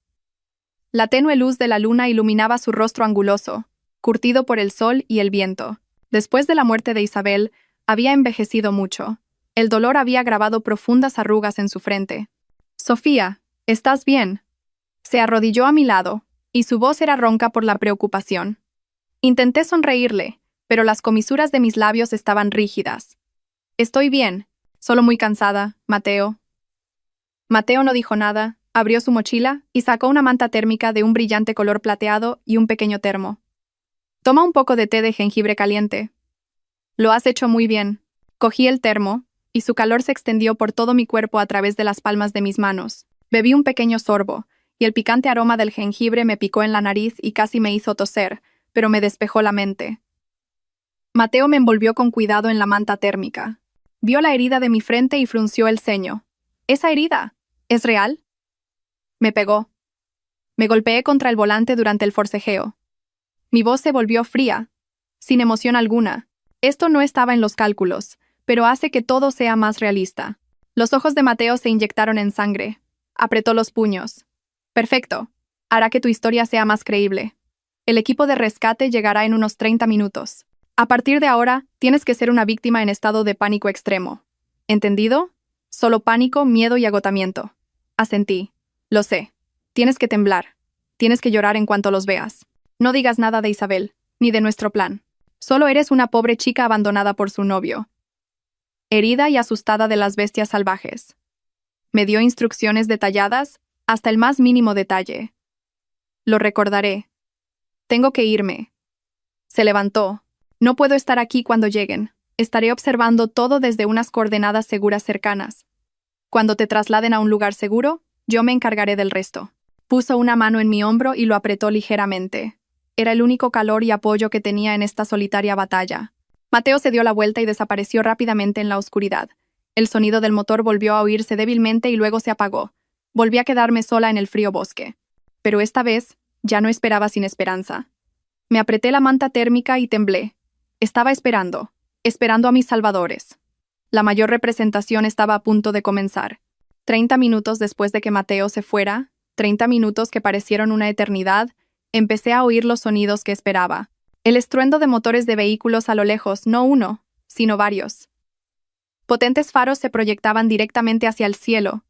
La tenue luz de la luna iluminaba su rostro anguloso, curtido por el sol y el viento. Después de la muerte de Isabel, había envejecido mucho. El dolor había grabado profundas arrugas en su frente. «Sofía, ¿estás bien?» Se arrodilló a mi lado, y su voz era ronca por la preocupación. Intenté sonreírle, pero las comisuras de mis labios estaban rígidas. «Estoy bien, solo muy cansada, Mateo». Mateo no dijo nada, abrió su mochila y sacó una manta térmica de un brillante color plateado y un pequeño termo. «Toma un poco de té de jengibre caliente». «Lo has hecho muy bien». Cogí el termo, y su calor se extendió por todo mi cuerpo a través de las palmas de mis manos. Bebí un pequeño sorbo, y el picante aroma del jengibre me picó en la nariz y casi me hizo toser, pero me despejó la mente. Mateo me envolvió con cuidado en la manta térmica. Vio la herida de mi frente y frunció el ceño. «¿Esa herida? ¿Es real?» Me pegó. Me golpeé contra el volante durante el forcejeo. Mi voz se volvió fría, sin emoción alguna. Esto no estaba en los cálculos, pero hace que todo sea más realista. Los ojos de Mateo se inyectaron en sangre. Apretó los puños. «Perfecto. Hará que tu historia sea más creíble. El equipo de rescate llegará en unos 30 minutos. A partir de ahora, tienes que ser una víctima en estado de pánico extremo. ¿Entendido? Solo pánico, miedo y agotamiento». Asentí. «Lo sé. Tienes que temblar. Tienes que llorar en cuanto los veas. No digas nada de Isabel, ni de nuestro plan. Solo eres una pobre chica abandonada por su novio, herida y asustada de las bestias salvajes». Me dio instrucciones detalladas, hasta el más mínimo detalle. «Lo recordaré. Tengo que irme». Se levantó. «No puedo estar aquí cuando lleguen. Estaré observando todo desde unas coordenadas seguras cercanas. Cuando te trasladen a un lugar seguro, yo me encargaré del resto». Puso una mano en mi hombro y lo apretó ligeramente. Era el único calor y apoyo que tenía en esta solitaria batalla. Mateo se dio la vuelta y desapareció rápidamente en la oscuridad. El sonido del motor volvió a oírse débilmente y luego se apagó. Volví a quedarme sola en el frío bosque. Pero esta vez, ya no esperaba sin esperanza. Me apreté la manta térmica y temblé. Estaba esperando a mis salvadores. La mayor representación estaba a punto de comenzar. 30 minutos después de que Mateo se fuera, 30 minutos que parecieron una eternidad, empecé a oír los sonidos que esperaba. El estruendo de motores de vehículos a lo lejos, no uno, sino varios. Potentes faros se proyectaban directamente hacia el cielo,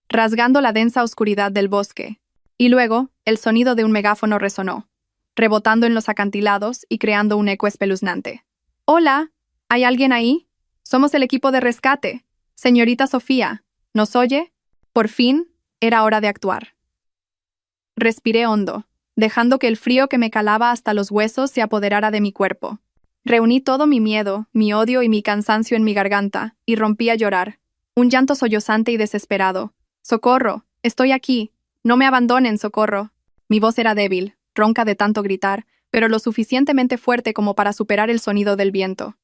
rasgando la densa oscuridad del bosque. Y luego, el sonido de un megáfono resonó, rebotando en los acantilados y creando un eco espeluznante. «Hola, ¿hay alguien ahí? Somos el equipo de rescate. Señorita Sofía, ¿nos oye?» Por fin, era hora de actuar. Respiré hondo, dejando que el frío que me calaba hasta los huesos se apoderara de mi cuerpo. Reuní todo mi miedo, mi odio y mi cansancio en mi garganta, y rompí a llorar. Un llanto sollozante y desesperado. ¡Socorro! ¡Estoy aquí! ¡No me abandonen, socorro! Mi voz era débil, ronca de tanto gritar, pero lo suficientemente fuerte como para superar el sonido del viento.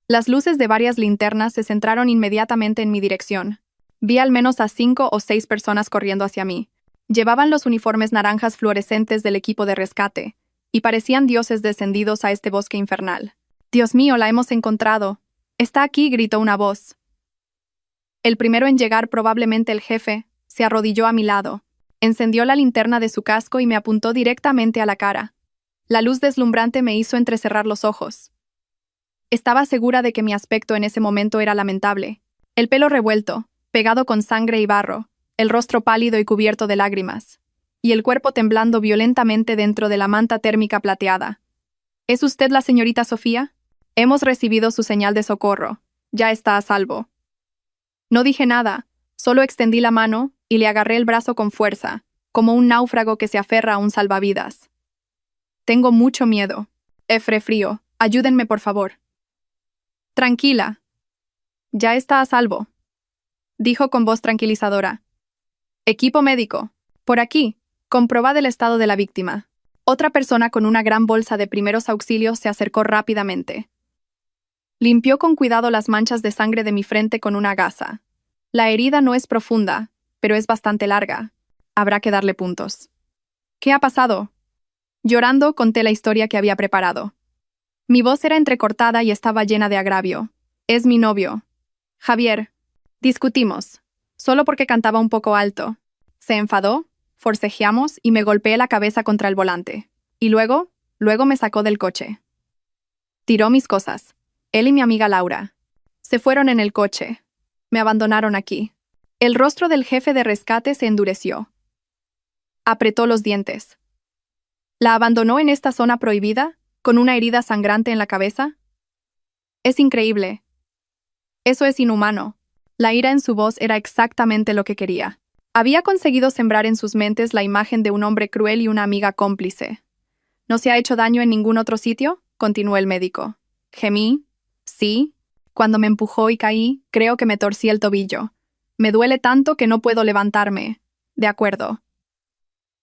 Las luces de varias linternas se centraron inmediatamente en mi dirección. Vi al menos a 5 o 6 personas corriendo hacia mí. Llevaban los uniformes naranjas fluorescentes del equipo de rescate, y parecían dioses descendidos a este bosque infernal. «Dios mío, la hemos encontrado. Está aquí», gritó una voz. El primero en llegar, probablemente el jefe, se arrodilló a mi lado. Encendió la linterna de su casco y me apuntó directamente a la cara. La luz deslumbrante me hizo entrecerrar los ojos. Estaba segura de que mi aspecto en ese momento era lamentable. El pelo revuelto, pegado con sangre y barro, el rostro pálido y cubierto de lágrimas, y el cuerpo temblando violentamente dentro de la manta térmica plateada. ¿Es usted la señorita Sofía? Hemos recibido su señal de socorro. Ya está a salvo. No dije nada, solo extendí la mano y le agarré el brazo con fuerza, como un náufrago que se aferra a un salvavidas. Tengo mucho miedo. Frío. Ayúdenme, por favor. Tranquila. Ya está a salvo, dijo con voz tranquilizadora. Equipo médico. Por aquí. Comprobad el estado de la víctima. Otra persona con una gran bolsa de primeros auxilios se acercó rápidamente. Limpió con cuidado las manchas de sangre de mi frente con una gasa. La herida no es profunda, pero es bastante larga. Habrá que darle puntos. ¿Qué ha pasado? Llorando, conté la historia que había preparado. Mi voz era entrecortada y estaba llena de agravio. Es mi novio. Javier. Discutimos. Solo porque cantaba un poco alto. Se enfadó, forcejeamos y me golpeé la cabeza contra el volante. Y luego me sacó del coche. Tiró mis cosas. Él y mi amiga Laura. Se fueron en el coche. Me abandonaron aquí. El rostro del jefe de rescate se endureció. Apretó los dientes. ¿La abandonó en esta zona prohibida, con una herida sangrante en la cabeza? Es increíble. Eso es inhumano. La ira en su voz era exactamente lo que quería. Había conseguido sembrar en sus mentes la imagen de un hombre cruel y una amiga cómplice. ¿No se ha hecho daño en ningún otro sitio?, continuó el médico. Gemí. Sí. Cuando me empujó y caí, creo que me torcí el tobillo. Me duele tanto que no puedo levantarme. De acuerdo.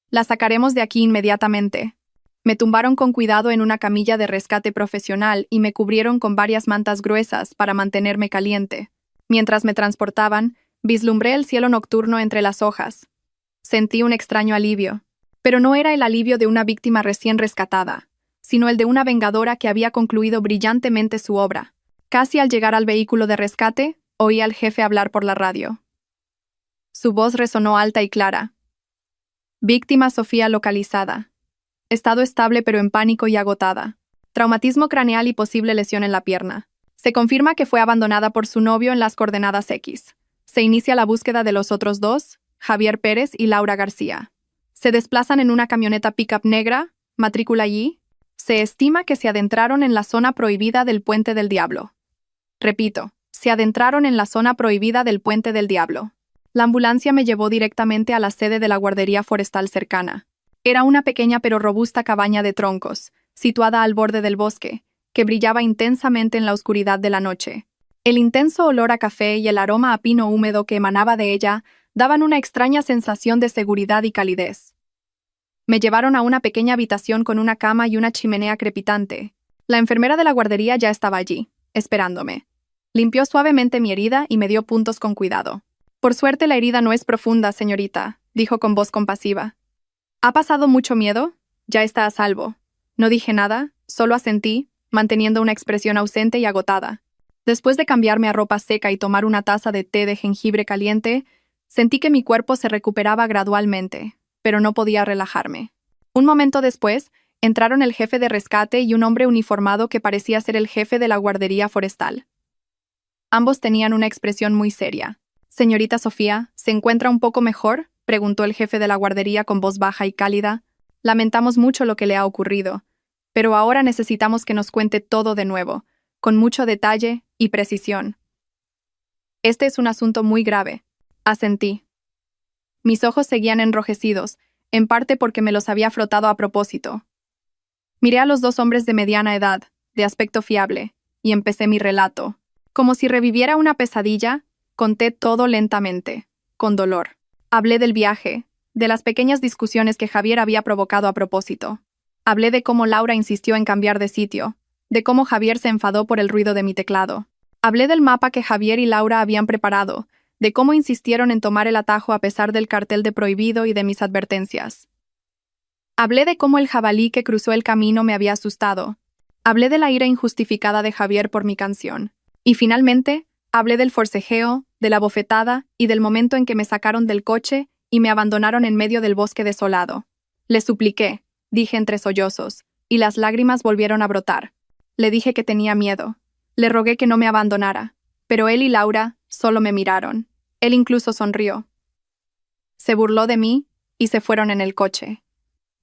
La sacaremos de aquí inmediatamente. Me tumbaron con cuidado en una camilla de rescate profesional y me cubrieron con varias mantas gruesas para mantenerme caliente. Mientras me transportaban, vislumbré el cielo nocturno entre las hojas. Sentí un extraño alivio, pero no era el alivio de una víctima recién rescatada, sino el de una vengadora que había concluido brillantemente su obra. Casi al llegar al vehículo de rescate, oí al jefe hablar por la radio. Su voz resonó alta y clara. Víctima Sofía localizada. Estado estable pero en pánico y agotada. Traumatismo craneal y posible lesión en la pierna. Se confirma que fue abandonada por su novio en las coordenadas X. Se inicia la búsqueda de los otros dos, Javier Pérez y Laura García. Se desplazan en una camioneta pickup negra, matrícula Y. Se estima que se adentraron en la zona prohibida del Puente del Diablo. Repito, se adentraron en la zona prohibida del Puente del Diablo. La ambulancia me llevó directamente a la sede de la guardería forestal cercana. Era una pequeña pero robusta cabaña de troncos, situada al borde del bosque, que brillaba intensamente en la oscuridad de la noche. El intenso olor a café y el aroma a pino húmedo que emanaba de ella daban una extraña sensación de seguridad y calidez. Me llevaron a una pequeña habitación con una cama y una chimenea crepitante. La enfermera de la guardería ya estaba allí, esperándome. Limpió suavemente mi herida y me dio puntos con cuidado. Por suerte la herida no es profunda, señorita, dijo con voz compasiva. ¿Ha pasado mucho miedo? Ya está a salvo. No dije nada, solo asentí, manteniendo una expresión ausente y agotada. Después de cambiarme a ropa seca y tomar una taza de té de jengibre caliente, sentí que mi cuerpo se recuperaba gradualmente, pero no podía relajarme. Un momento después, entraron el jefe de rescate y un hombre uniformado que parecía ser el jefe de la guardería forestal. Ambos tenían una expresión muy seria. «Señorita Sofía, ¿se encuentra un poco mejor?», preguntó el jefe de la guardería con voz baja y cálida. «Lamentamos mucho lo que le ha ocurrido, pero ahora necesitamos que nos cuente todo de nuevo, con mucho detalle y precisión». «Este es un asunto muy grave», asentí. Mis ojos seguían enrojecidos, en parte porque me los había frotado a propósito. Miré a los dos hombres de mediana edad, de aspecto fiable, y empecé mi relato. Como si reviviera una pesadilla, conté todo lentamente, con dolor. Hablé del viaje, de las pequeñas discusiones que Javier había provocado a propósito. Hablé de cómo Laura insistió en cambiar de sitio, de cómo Javier se enfadó por el ruido de mi teclado. Hablé del mapa que Javier y Laura habían preparado, de cómo insistieron en tomar el atajo a pesar del cartel de prohibido y de mis advertencias. Hablé de cómo el jabalí que cruzó el camino me había asustado. Hablé de la ira injustificada de Javier por mi canción. Y finalmente, hablé del forcejeo, de la bofetada y del momento en que me sacaron del coche y me abandonaron en medio del bosque desolado. Le supliqué, dije entre sollozos, y las lágrimas volvieron a brotar. Le dije que tenía miedo. Le rogué que no me abandonara, pero él y Laura solo me miraron. Él incluso sonrió. Se burló de mí y se fueron en el coche,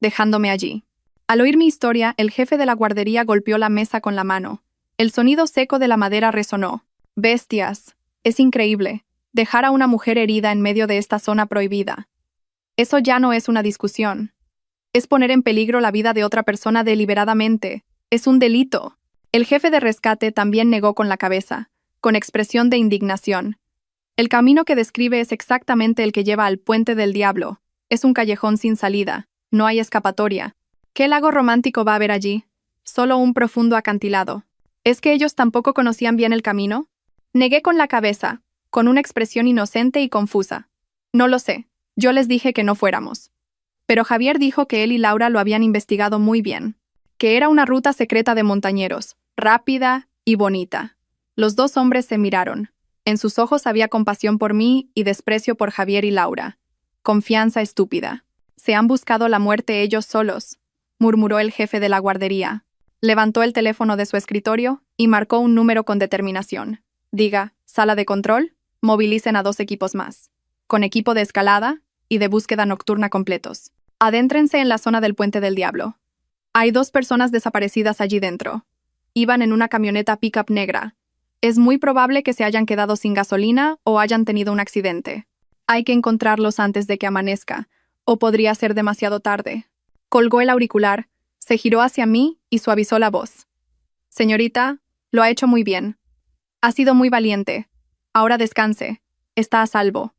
dejándome allí. Al oír mi historia, el jefe de la guardería golpeó la mesa con la mano. El sonido seco de la madera resonó. Bestias. Es increíble. Dejar a una mujer herida en medio de esta zona prohibida. Eso ya no es una discusión. Es poner en peligro la vida de otra persona deliberadamente. Es un delito. El jefe de rescate también negó con la cabeza, con expresión de indignación. El camino que describe es exactamente el que lleva al Puente del Diablo. Es un callejón sin salida. No hay escapatoria. ¿Qué lago romántico va a haber allí? Solo un profundo acantilado. ¿Es que ellos tampoco conocían bien el camino? Negué con la cabeza, con una expresión inocente y confusa. No lo sé. Yo les dije que no fuéramos. Pero Javier dijo que él y Laura lo habían investigado muy bien. Que era una ruta secreta de montañeros, rápida y bonita. Los dos hombres se miraron. En sus ojos había compasión por mí y desprecio por Javier y Laura. Confianza estúpida. Se han buscado la muerte ellos solos, murmuró el jefe de la guardería. Levantó el teléfono de su escritorio y marcó un número con determinación. Diga, sala de control, movilicen a 2 equipos más, con equipo de escalada y de búsqueda nocturna completos. Adéntrense en la zona del Puente del Diablo. Hay 2 personas desaparecidas allí dentro. Iban en una camioneta pick-up negra. Es muy probable que se hayan quedado sin gasolina o hayan tenido un accidente. Hay que encontrarlos antes de que amanezca, o podría ser demasiado tarde. Colgó el auricular, se giró hacia mí y suavizó la voz. Señorita, lo ha hecho muy bien. Ha sido muy valiente. Ahora descanse. Está a salvo.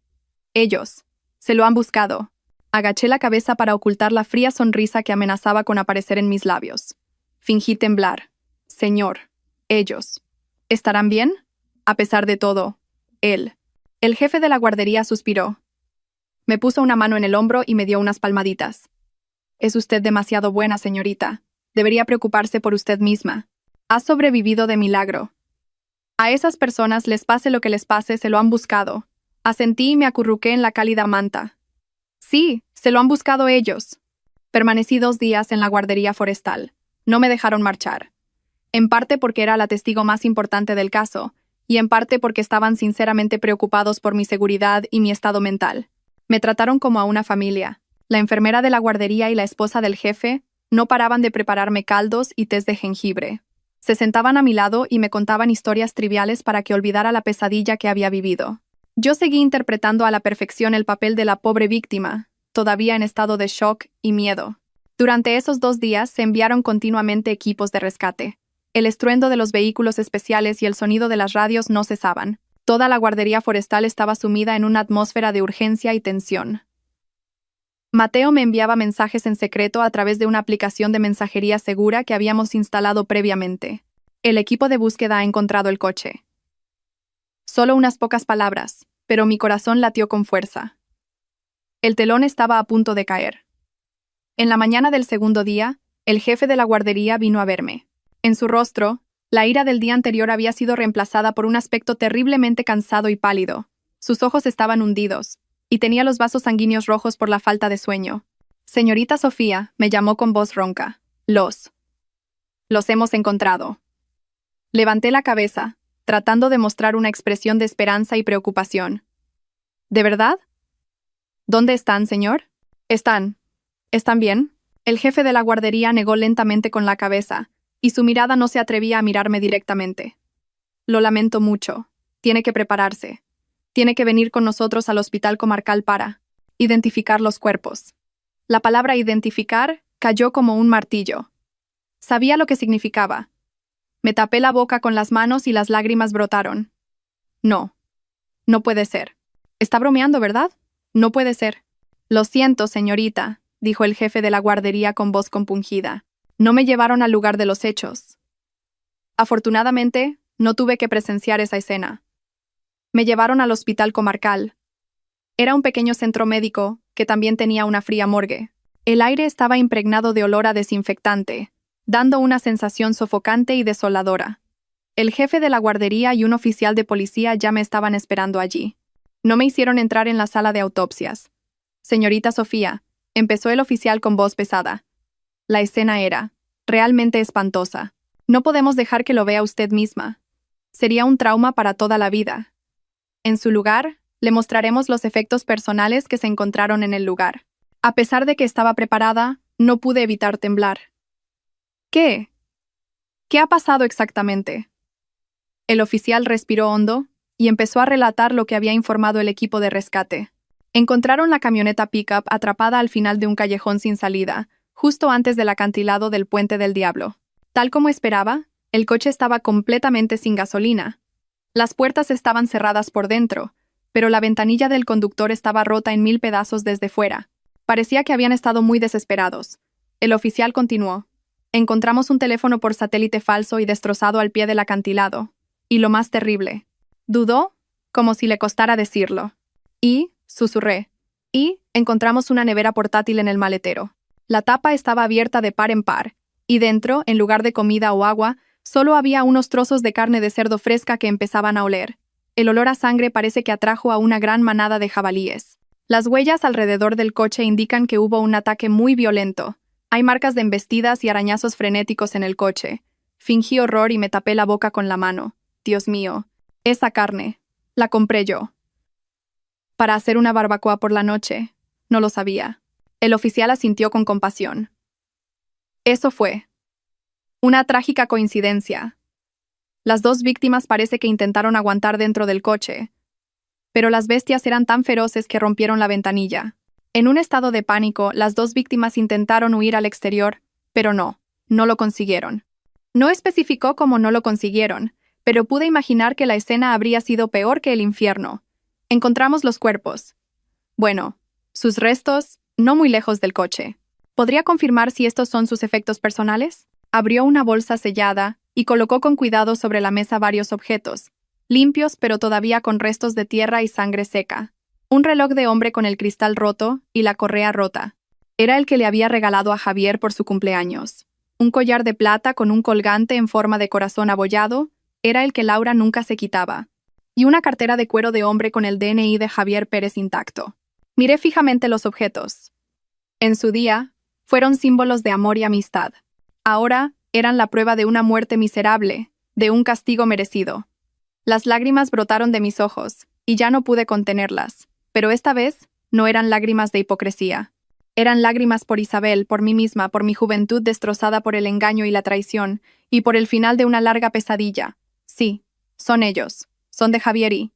Ellos. Se lo han buscado. Agaché la cabeza para ocultar la fría sonrisa que amenazaba con aparecer en mis labios. Fingí temblar. Señor. Ellos. ¿Estarán bien? A pesar de todo. Él. El jefe de la guardería suspiró. Me puso una mano en el hombro y me dio unas palmaditas. Es usted demasiado buena, señorita. Debería preocuparse por usted misma. Ha sobrevivido de milagro. A esas personas, les pase lo que les pase, se lo han buscado. Asentí y me acurruqué en la cálida manta. Sí, se lo han buscado ellos. Permanecí 2 días en la guardería forestal. No me dejaron marchar. En parte porque era la testigo más importante del caso, y en parte porque estaban sinceramente preocupados por mi seguridad y mi estado mental. Me trataron como a una familia. La enfermera de la guardería y la esposa del jefe no paraban de prepararme caldos y tés de jengibre. Se sentaban a mi lado y me contaban historias triviales para que olvidara la pesadilla que había vivido. Yo seguí interpretando a la perfección el papel de la pobre víctima, todavía en estado de shock y miedo. Durante esos 2 días se enviaron continuamente equipos de rescate. El estruendo de los vehículos especiales y el sonido de las radios no cesaban. Toda la guardería forestal estaba sumida en una atmósfera de urgencia y tensión. Mateo me enviaba mensajes en secreto a través de una aplicación de mensajería segura que habíamos instalado previamente. El equipo de búsqueda ha encontrado el coche. Solo unas pocas palabras, pero mi corazón latió con fuerza. El telón estaba a punto de caer. En la mañana del segundo día, el jefe de la guardería vino a verme. En su rostro, la ira del día anterior había sido reemplazada por un aspecto terriblemente cansado y pálido. Sus ojos estaban hundidos, y tenía los vasos sanguíneos rojos por la falta de sueño. Señorita Sofía, me llamó con voz ronca. Los hemos encontrado. Levanté la cabeza, tratando de mostrar una expresión de esperanza y preocupación. ¿De verdad? ¿Dónde están, señor? ¿Están bien? El jefe de la guardería negó lentamente con la cabeza, y su mirada no se atrevía a mirarme directamente. Lo lamento mucho. Tiene que prepararse. Tiene que venir con nosotros al hospital comarcal para identificar los cuerpos. La palabra identificar cayó como un martillo. Sabía lo que significaba. Me tapé la boca con las manos y las lágrimas brotaron. No. No puede ser. Está bromeando, ¿verdad? No puede ser. Lo siento, señorita, dijo el jefe de la guardería con voz compungida. No me llevaron al lugar de los hechos. Afortunadamente, no tuve que presenciar esa escena. Me llevaron al hospital comarcal. Era un pequeño centro médico que también tenía una fría morgue. El aire estaba impregnado de olor a desinfectante, dando una sensación sofocante y desoladora. El jefe de la guardería y un oficial de policía ya me estaban esperando allí. No me hicieron entrar en la sala de autopsias. Señorita Sofía, empezó el oficial con voz pesada. La escena era realmente espantosa. No podemos dejar que lo vea usted misma. Sería un trauma para toda la vida. En su lugar, le mostraremos los efectos personales que se encontraron en el lugar. A pesar de que estaba preparada, no pude evitar temblar. ¿Qué? ¿Qué ha pasado exactamente? El oficial respiró hondo y empezó a relatar lo que había informado el equipo de rescate. Encontraron la camioneta pickup atrapada al final de un callejón sin salida, justo antes del acantilado del Puente del Diablo. Tal como esperaba, el coche estaba completamente sin gasolina. Las puertas estaban cerradas por dentro, pero la ventanilla del conductor estaba rota en 1000 pedazos desde fuera. Parecía que habían estado muy desesperados. El oficial continuó. Encontramos un teléfono por satélite falso y destrozado al pie del acantilado. Y lo más terrible. Dudó, como si le costara decirlo. Susurré. Y encontramos una nevera portátil en el maletero. La tapa estaba abierta de par en par, y dentro, en lugar de comida o agua, solo había unos trozos de carne de cerdo fresca que empezaban a oler. El olor a sangre parece que atrajo a una gran manada de jabalíes. Las huellas alrededor del coche indican que hubo un ataque muy violento. Hay marcas de embestidas y arañazos frenéticos en el coche. Fingí horror y me tapé la boca con la mano. Dios mío, esa carne. La compré yo. Para hacer una barbacoa por la noche. No lo sabía. El oficial asintió con compasión. Eso fue una trágica coincidencia. Las dos víctimas parece que intentaron aguantar dentro del coche, pero las bestias eran tan feroces que rompieron la ventanilla. En un estado de pánico, las dos víctimas intentaron huir al exterior, pero no lo consiguieron. No especificó cómo no lo consiguieron, pero pude imaginar que la escena habría sido peor que el infierno. Encontramos los cuerpos. Bueno, sus restos, no muy lejos del coche. ¿Podría confirmar si estos son sus efectos personales? Abrió una bolsa sellada y colocó con cuidado sobre la mesa varios objetos, limpios pero todavía con restos de tierra y sangre seca. Un reloj de hombre con el cristal roto y la correa rota. Era el que le había regalado a Javier por su cumpleaños. Un collar de plata con un colgante en forma de corazón abollado era el que Laura nunca se quitaba. Y una cartera de cuero de hombre con el DNI de Javier Pérez intacto. Miré fijamente los objetos. En su día, fueron símbolos de amor y amistad. Ahora, eran la prueba de una muerte miserable, de un castigo merecido. Las lágrimas brotaron de mis ojos, y ya no pude contenerlas. Pero esta vez, no eran lágrimas de hipocresía. Eran lágrimas por Isabel, por mí misma, por mi juventud destrozada por el engaño y la traición, y por el final de una larga pesadilla. Sí, son ellos. Son de Javier y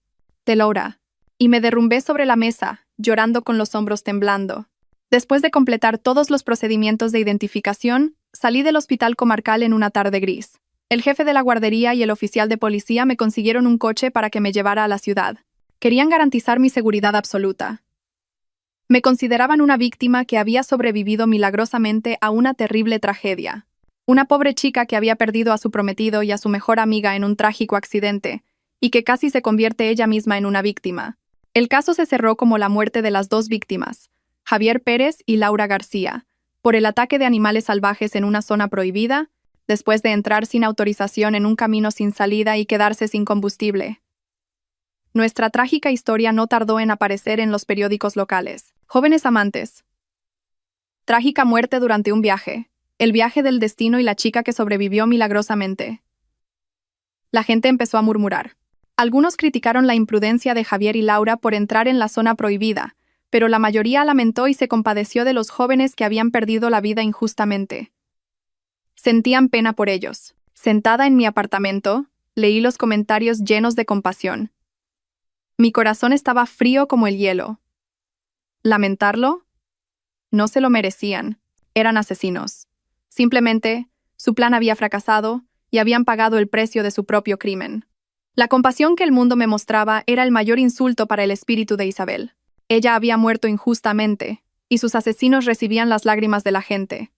de Laura. Y me derrumbé sobre la mesa, llorando con los hombros temblando. Después de completar todos los procedimientos de identificación, salí del hospital comarcal en una tarde gris. El jefe de la guardería y el oficial de policía me consiguieron un coche para que me llevara a la ciudad. Querían garantizar mi seguridad absoluta. Me consideraban una víctima que había sobrevivido milagrosamente a una terrible tragedia. Una pobre chica que había perdido a su prometido y a su mejor amiga en un trágico accidente, y que casi se convierte ella misma en una víctima. El caso se cerró como la muerte de las dos víctimas, Javier Pérez y Laura García, por el ataque de animales salvajes en una zona prohibida, después de entrar sin autorización en un camino sin salida y quedarse sin combustible. Nuestra trágica historia no tardó en aparecer en los periódicos locales. Jóvenes amantes. Trágica muerte durante un viaje. El viaje del destino y la chica que sobrevivió milagrosamente. La gente empezó a murmurar. Algunos criticaron la imprudencia de Javier y Laura por entrar en la zona prohibida, pero la mayoría lamentó y se compadeció de los jóvenes que habían perdido la vida injustamente. Sentían pena por ellos. Sentada en mi apartamento, leí los comentarios llenos de compasión. Mi corazón estaba frío como el hielo. ¿Lamentarlo? No se lo merecían. Eran asesinos. Simplemente, su plan había fracasado, y habían pagado el precio de su propio crimen. La compasión que el mundo me mostraba era el mayor insulto para el espíritu de Isabel. Ella había muerto injustamente, y sus asesinos recibían las lágrimas de la gente.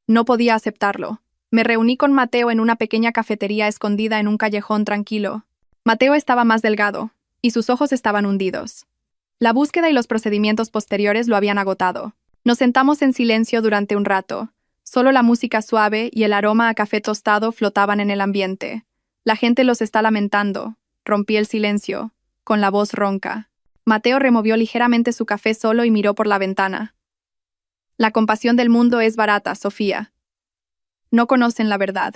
No podía aceptarlo. Me reuní con Mateo en una pequeña cafetería escondida en un callejón tranquilo. Mateo estaba más delgado, y sus ojos estaban hundidos. La búsqueda y los procedimientos posteriores lo habían agotado. Nos sentamos en silencio durante un rato. Solo la música suave y el aroma a café tostado flotaban en el ambiente. La gente los está lamentando. Rompí el silencio, con la voz ronca. Mateo removió ligeramente su café solo y miró por la ventana. La compasión del mundo es barata, Sofía. No conocen la verdad.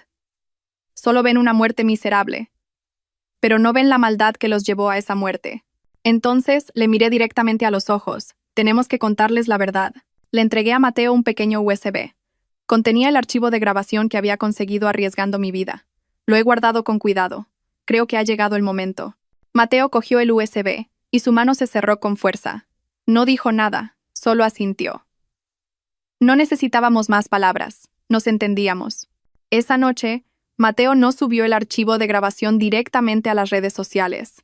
Solo ven una muerte miserable. Pero no ven la maldad que los llevó a esa muerte. Entonces le miré directamente a los ojos. Tenemos que contarles la verdad. Le entregué a Mateo un pequeño USB. Contenía el archivo de grabación que había conseguido arriesgando mi vida. Lo he guardado con cuidado. Creo que ha llegado el momento. Mateo cogió el USB, y su mano se cerró con fuerza. No dijo nada, solo asintió. No necesitábamos más palabras, nos entendíamos. Esa noche, Mateo no subió el archivo de grabación directamente a las redes sociales.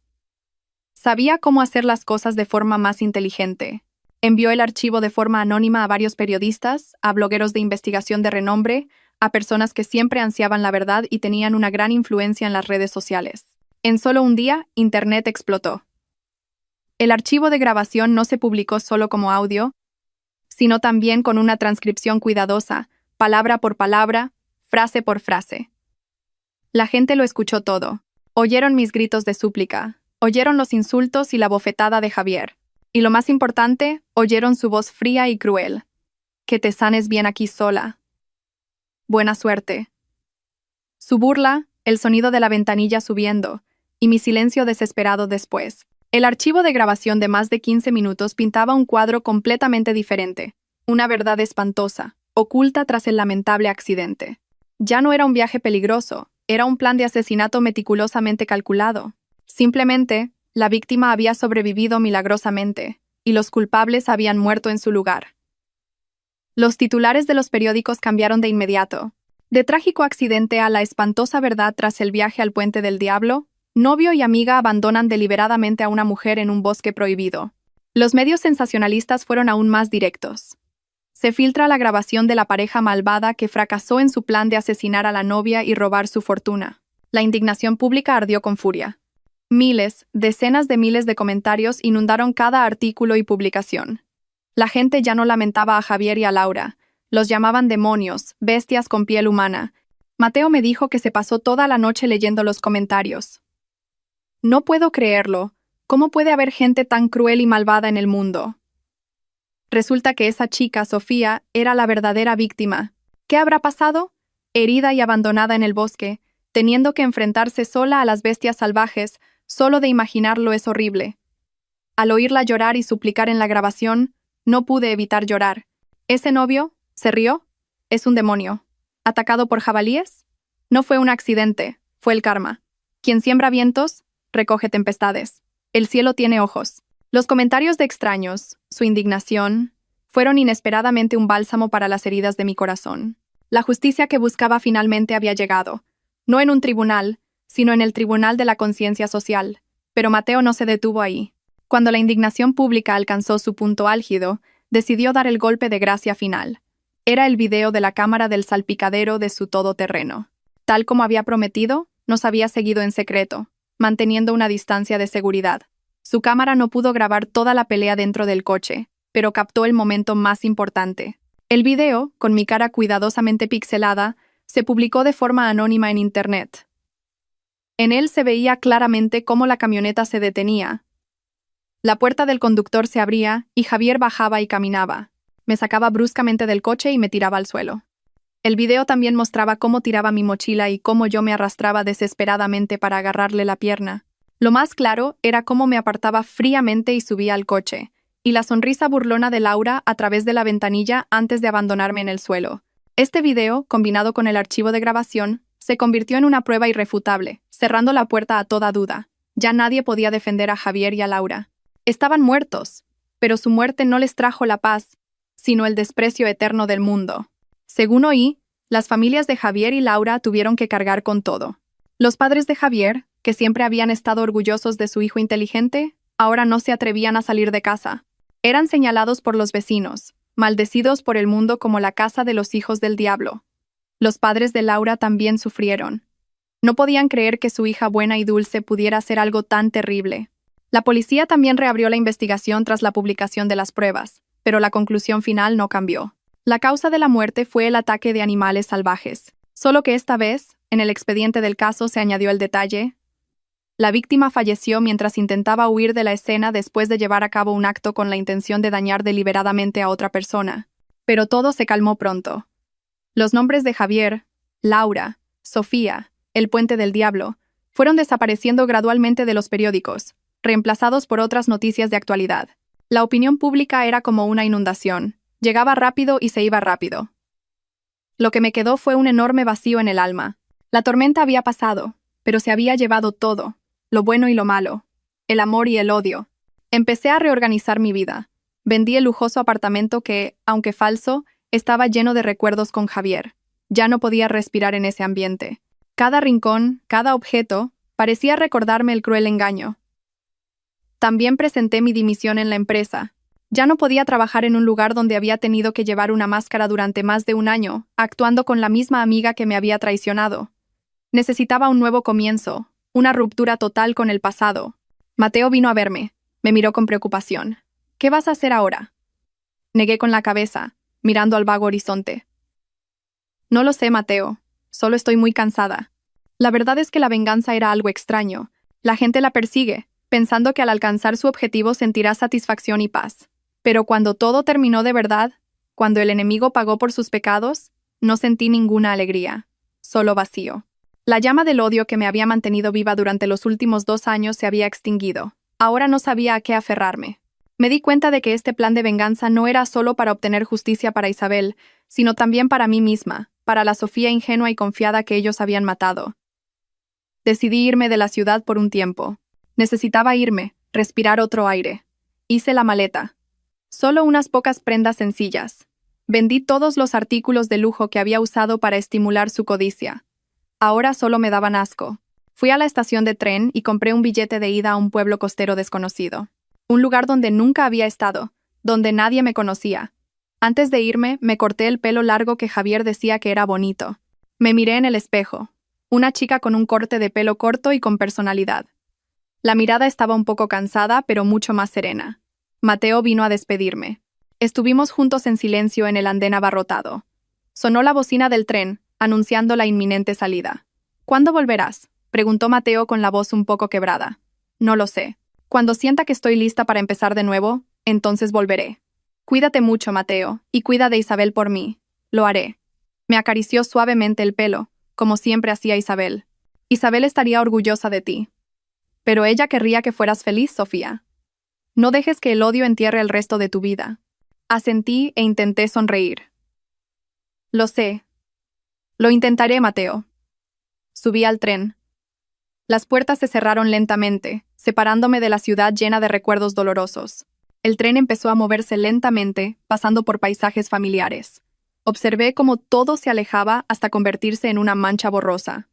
Sabía cómo hacer las cosas de forma más inteligente. Envió el archivo de forma anónima a varios periodistas, a blogueros de investigación de renombre, a personas que siempre ansiaban la verdad y tenían una gran influencia en las redes sociales. En solo un día, Internet explotó. El archivo de grabación no se publicó solo como audio, sino también con una transcripción cuidadosa, palabra por palabra, frase por frase. La gente lo escuchó todo. Oyeron mis gritos de súplica, oyeron los insultos y la bofetada de Javier. Y lo más importante, oyeron su voz fría y cruel. Que te sanes bien aquí sola. Buena suerte. Su burla, el sonido de la ventanilla subiendo, y mi silencio desesperado después. El archivo de grabación de más de 15 minutos pintaba un cuadro completamente diferente. Una verdad espantosa, oculta tras el lamentable accidente. Ya no era un viaje peligroso, era un plan de asesinato meticulosamente calculado. Simplemente, la víctima había sobrevivido milagrosamente, y los culpables habían muerto en su lugar. Los titulares de los periódicos cambiaron de inmediato. De trágico accidente a la espantosa verdad tras el viaje al Puente del Diablo, novio y amiga abandonan deliberadamente a una mujer en un bosque prohibido. Los medios sensacionalistas fueron aún más directos. Se filtra la grabación de la pareja malvada que fracasó en su plan de asesinar a la novia y robar su fortuna. La indignación pública ardió con furia. Miles, decenas de miles de comentarios inundaron cada artículo y publicación. La gente ya no lamentaba a Javier y a Laura. Los llamaban demonios, bestias con piel humana. Mateo me dijo que se pasó toda la noche leyendo los comentarios. No puedo creerlo. ¿Cómo puede haber gente tan cruel y malvada en el mundo? Resulta que esa chica, Sofía, era la verdadera víctima. ¿Qué habrá pasado? Herida y abandonada en el bosque, teniendo que enfrentarse sola a las bestias salvajes. Solo de imaginarlo es horrible. Al oírla llorar y suplicar en la grabación, no pude evitar llorar. ¿Ese novio? ¿Se rió? Es un demonio. ¿Atacado por jabalíes? No fue un accidente, fue el karma. Quien siembra vientos, recoge tempestades. El cielo tiene ojos. Los comentarios de extraños, su indignación, fueron inesperadamente un bálsamo para las heridas de mi corazón. La justicia que buscaba finalmente había llegado. No en un tribunal, sino en el tribunal de la conciencia social. Pero Mateo no se detuvo ahí. Cuando la indignación pública alcanzó su punto álgido, decidió dar el golpe de gracia final. Era el video de la cámara del salpicadero de su todoterreno. Tal como había prometido, nos había seguido en secreto, manteniendo una distancia de seguridad. Su cámara no pudo grabar toda la pelea dentro del coche, pero captó el momento más importante. El video, con mi cara cuidadosamente pixelada, se publicó de forma anónima en Internet. En él se veía claramente cómo la camioneta se detenía. La puerta del conductor se abría y Javier bajaba y caminaba. Me sacaba bruscamente del coche y me tiraba al suelo. El video también mostraba cómo tiraba mi mochila y cómo yo me arrastraba desesperadamente para agarrarle la pierna. Lo más claro era cómo me apartaba fríamente y subía al coche, y la sonrisa burlona de Laura a través de la ventanilla antes de abandonarme en el suelo. Este video, combinado con el archivo de grabación, se convirtió en una prueba irrefutable, cerrando la puerta a toda duda. Ya nadie podía defender a Javier y a Laura. Estaban muertos, pero su muerte no les trajo la paz, sino el desprecio eterno del mundo. Según oí, Las familias de Javier y Laura tuvieron que cargar con todo. Los padres de Javier, que siempre habían estado orgullosos de su hijo inteligente, ahora no se atrevían a salir de casa. Eran señalados por los vecinos, maldecidos por el mundo como la casa de los hijos del diablo. Los padres de Laura también sufrieron. No podían creer que su hija buena y dulce pudiera hacer algo tan terrible. La policía también reabrió la investigación tras la publicación de las pruebas, pero la conclusión final no cambió. La causa de la muerte fue el ataque de animales salvajes, solo que esta vez, en el expediente del caso se añadió el detalle: la víctima falleció mientras intentaba huir de la escena después de llevar a cabo un acto con la intención de dañar deliberadamente a otra persona. Pero todo se calmó pronto. Los nombres de Javier, Laura, Sofía, el Puente del Diablo, fueron desapareciendo gradualmente de los periódicos, reemplazados por otras noticias de actualidad. La opinión pública era como una inundación. Llegaba rápido y se iba rápido. Lo que me quedó fue un enorme vacío en el alma. La tormenta había pasado, pero se había llevado todo, lo bueno y lo malo, el amor y el odio. Empecé a reorganizar mi vida. Vendí el lujoso apartamento que, aunque falso, estaba lleno de recuerdos con Javier. Ya no podía respirar en ese ambiente. Cada rincón, cada objeto, parecía recordarme el cruel engaño. También presenté mi dimisión en la empresa. Ya no podía trabajar en un lugar donde había tenido que llevar una máscara durante más de un año, actuando con la misma amiga que me había traicionado. Necesitaba un nuevo comienzo, una ruptura total con el pasado. Mateo vino a verme. Me miró con preocupación. ¿Qué vas a hacer ahora? Negué con la cabeza, mirando al vago horizonte. No lo sé, Mateo. Solo estoy muy cansada. La verdad es que la venganza era algo extraño. La gente la persigue, pensando que al alcanzar su objetivo sentirá satisfacción y paz. Pero cuando todo terminó de verdad, cuando el enemigo pagó por sus pecados, no sentí ninguna alegría, solo vacío. La llama del odio que me había mantenido viva durante los últimos 2 años se había extinguido. Ahora no sabía a qué aferrarme. Me di cuenta de que este plan de venganza no era solo para obtener justicia para Isabel, sino también para mí misma, para la Sofía ingenua y confiada que ellos habían matado. Decidí irme de la ciudad por un tiempo. Necesitaba irme, respirar otro aire. Hice la maleta. Solo unas pocas prendas sencillas. Vendí todos los artículos de lujo que había usado para estimular su codicia. Ahora solo me daban asco. Fui a la estación de tren y compré un billete de ida a un pueblo costero desconocido. Un lugar donde nunca había estado, donde nadie me conocía. Antes de irme, me corté el pelo largo que Javier decía que era bonito. Me miré en el espejo. Una chica con un corte de pelo corto y con personalidad. La mirada estaba un poco cansada, pero mucho más serena. Mateo vino a despedirme. Estuvimos juntos en silencio en el andén abarrotado. Sonó la bocina del tren, anunciando la inminente salida. ¿Cuándo volverás?, preguntó Mateo con la voz un poco quebrada. No lo sé. Cuando sienta que estoy lista para empezar de nuevo, entonces volveré. Cuídate mucho, Mateo, y cuida de Isabel por mí. Lo haré. Me acarició suavemente el pelo, como siempre hacía Isabel. Isabel estaría orgullosa de ti. Pero ella querría que fueras feliz, Sofía. No dejes que el odio entierre el resto de tu vida. Asentí e intenté sonreír. Lo sé. Lo intentaré, Mateo. Subí al tren. Las puertas se cerraron lentamente, separándome de la ciudad llena de recuerdos dolorosos. El tren empezó a moverse lentamente, pasando por paisajes familiares. Observé cómo todo se alejaba hasta convertirse en una mancha borrosa.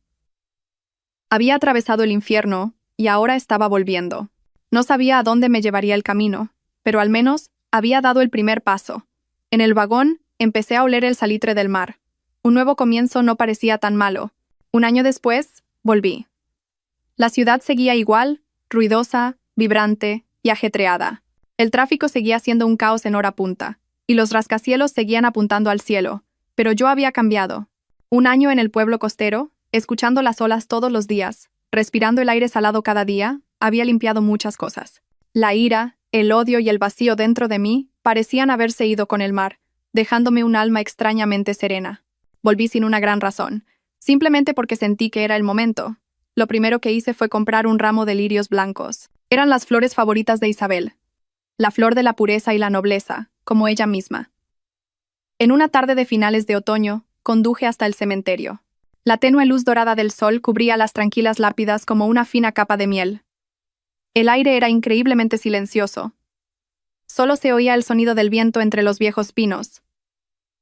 Había atravesado el infierno, y ahora estaba volviendo. No sabía a dónde me llevaría el camino, pero al menos había dado el primer paso. En el vagón, empecé a oler el salitre del mar. Un nuevo comienzo no parecía tan malo. Un año después, volví. La ciudad seguía igual, ruidosa, vibrante y ajetreada. El tráfico seguía siendo un caos en hora punta, y los rascacielos seguían apuntando al cielo, pero yo había cambiado. Un año en el pueblo costero, escuchando las olas todos los días, respirando el aire salado cada día, había limpiado muchas cosas. La ira, el odio y el vacío dentro de mí parecían haberse ido con el mar, dejándome un alma extrañamente serena. Volví sin una gran razón, simplemente porque sentí que era el momento. Lo primero que hice fue comprar un ramo de lirios blancos. Eran las flores favoritas de Isabel. La flor de la pureza y la nobleza, como ella misma. En una tarde de finales de otoño, conduje hasta el cementerio. La tenue luz dorada del sol cubría las tranquilas lápidas como una fina capa de miel. El aire era increíblemente silencioso. Solo se oía el sonido del viento entre los viejos pinos.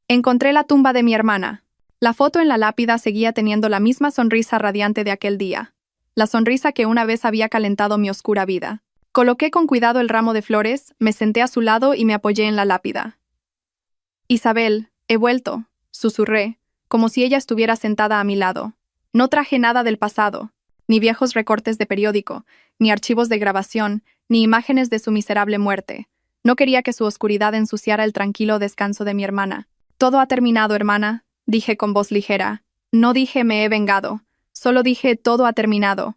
Encontré la tumba de mi hermana. La foto en la lápida seguía teniendo la misma sonrisa radiante de aquel día, la sonrisa que una vez había calentado mi oscura vida. Coloqué con cuidado el ramo de flores, me senté a su lado y me apoyé en la lápida. «Isabel, he vuelto», susurré, como si ella estuviera sentada a mi lado. No traje nada del pasado, ni viejos recortes de periódico, ni archivos de grabación, ni imágenes de su miserable muerte. No quería que su oscuridad ensuciara el tranquilo descanso de mi hermana. «Todo ha terminado, hermana», dije con voz ligera. No dije me he vengado, solo dije todo ha terminado.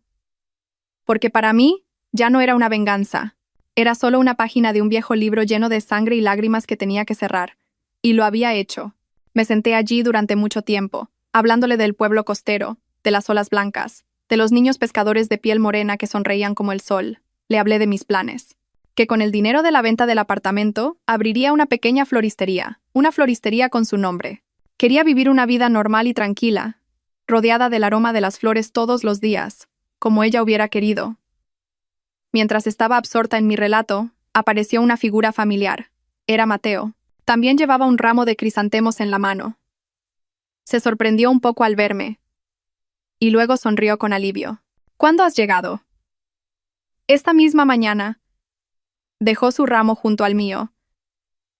Porque para mí, ya no era una venganza. Era solo una página de un viejo libro lleno de sangre y lágrimas que tenía que cerrar. Y lo había hecho. Me senté allí durante mucho tiempo, hablándole del pueblo costero, de las olas blancas, de los niños pescadores de piel morena que sonreían como el sol. Le hablé de mis planes. Que con el dinero de la venta del apartamento, abriría una pequeña floristería, una floristería con su nombre. Quería vivir una vida normal y tranquila, rodeada del aroma de las flores todos los días, como ella hubiera querido. Mientras estaba absorta en mi relato, apareció una figura familiar. Era Mateo. También llevaba un ramo de crisantemos en la mano. Se sorprendió un poco al verme, y luego sonrió con alivio. «¿Cuándo has llegado?» «Esta misma mañana». Dejó su ramo junto al mío.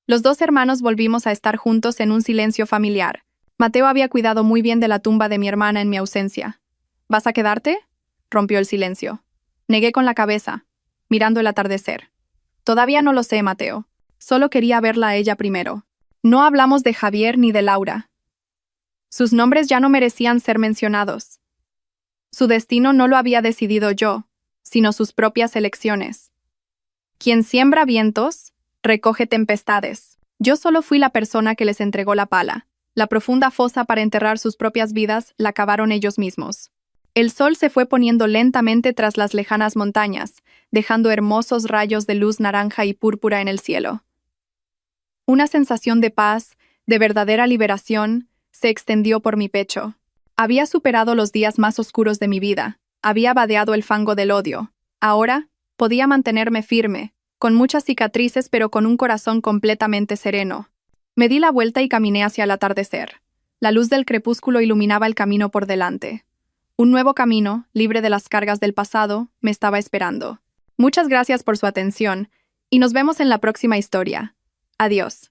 Los dos hermanos volvimos a estar juntos en un silencio familiar. Mateo había cuidado muy bien de la tumba de mi hermana en mi ausencia. «¿Vas a quedarte?» rompió el silencio. Negué con la cabeza, mirando el atardecer. «Todavía no lo sé, Mateo. Solo quería verla a ella primero». No hablamos de Javier ni de Laura. Sus nombres ya no merecían ser mencionados. Su destino no lo había decidido yo, sino sus propias elecciones. Quien siembra vientos, recoge tempestades. Yo solo fui la persona que les entregó la pala. La profunda fosa para enterrar sus propias vidas la cavaron ellos mismos. El sol se fue poniendo lentamente tras las lejanas montañas, dejando hermosos rayos de luz naranja y púrpura en el cielo. Una sensación de paz, de verdadera liberación, se extendió por mi pecho. Había superado los días más oscuros de mi vida, había vadeado el fango del odio. Ahora, podía mantenerme firme, con muchas cicatrices pero con un corazón completamente sereno. Me di la vuelta y caminé hacia el atardecer. La luz del crepúsculo iluminaba el camino por delante. Un nuevo camino, libre de las cargas del pasado, me estaba esperando. Muchas gracias por su atención, y nos vemos en la próxima historia. Adiós.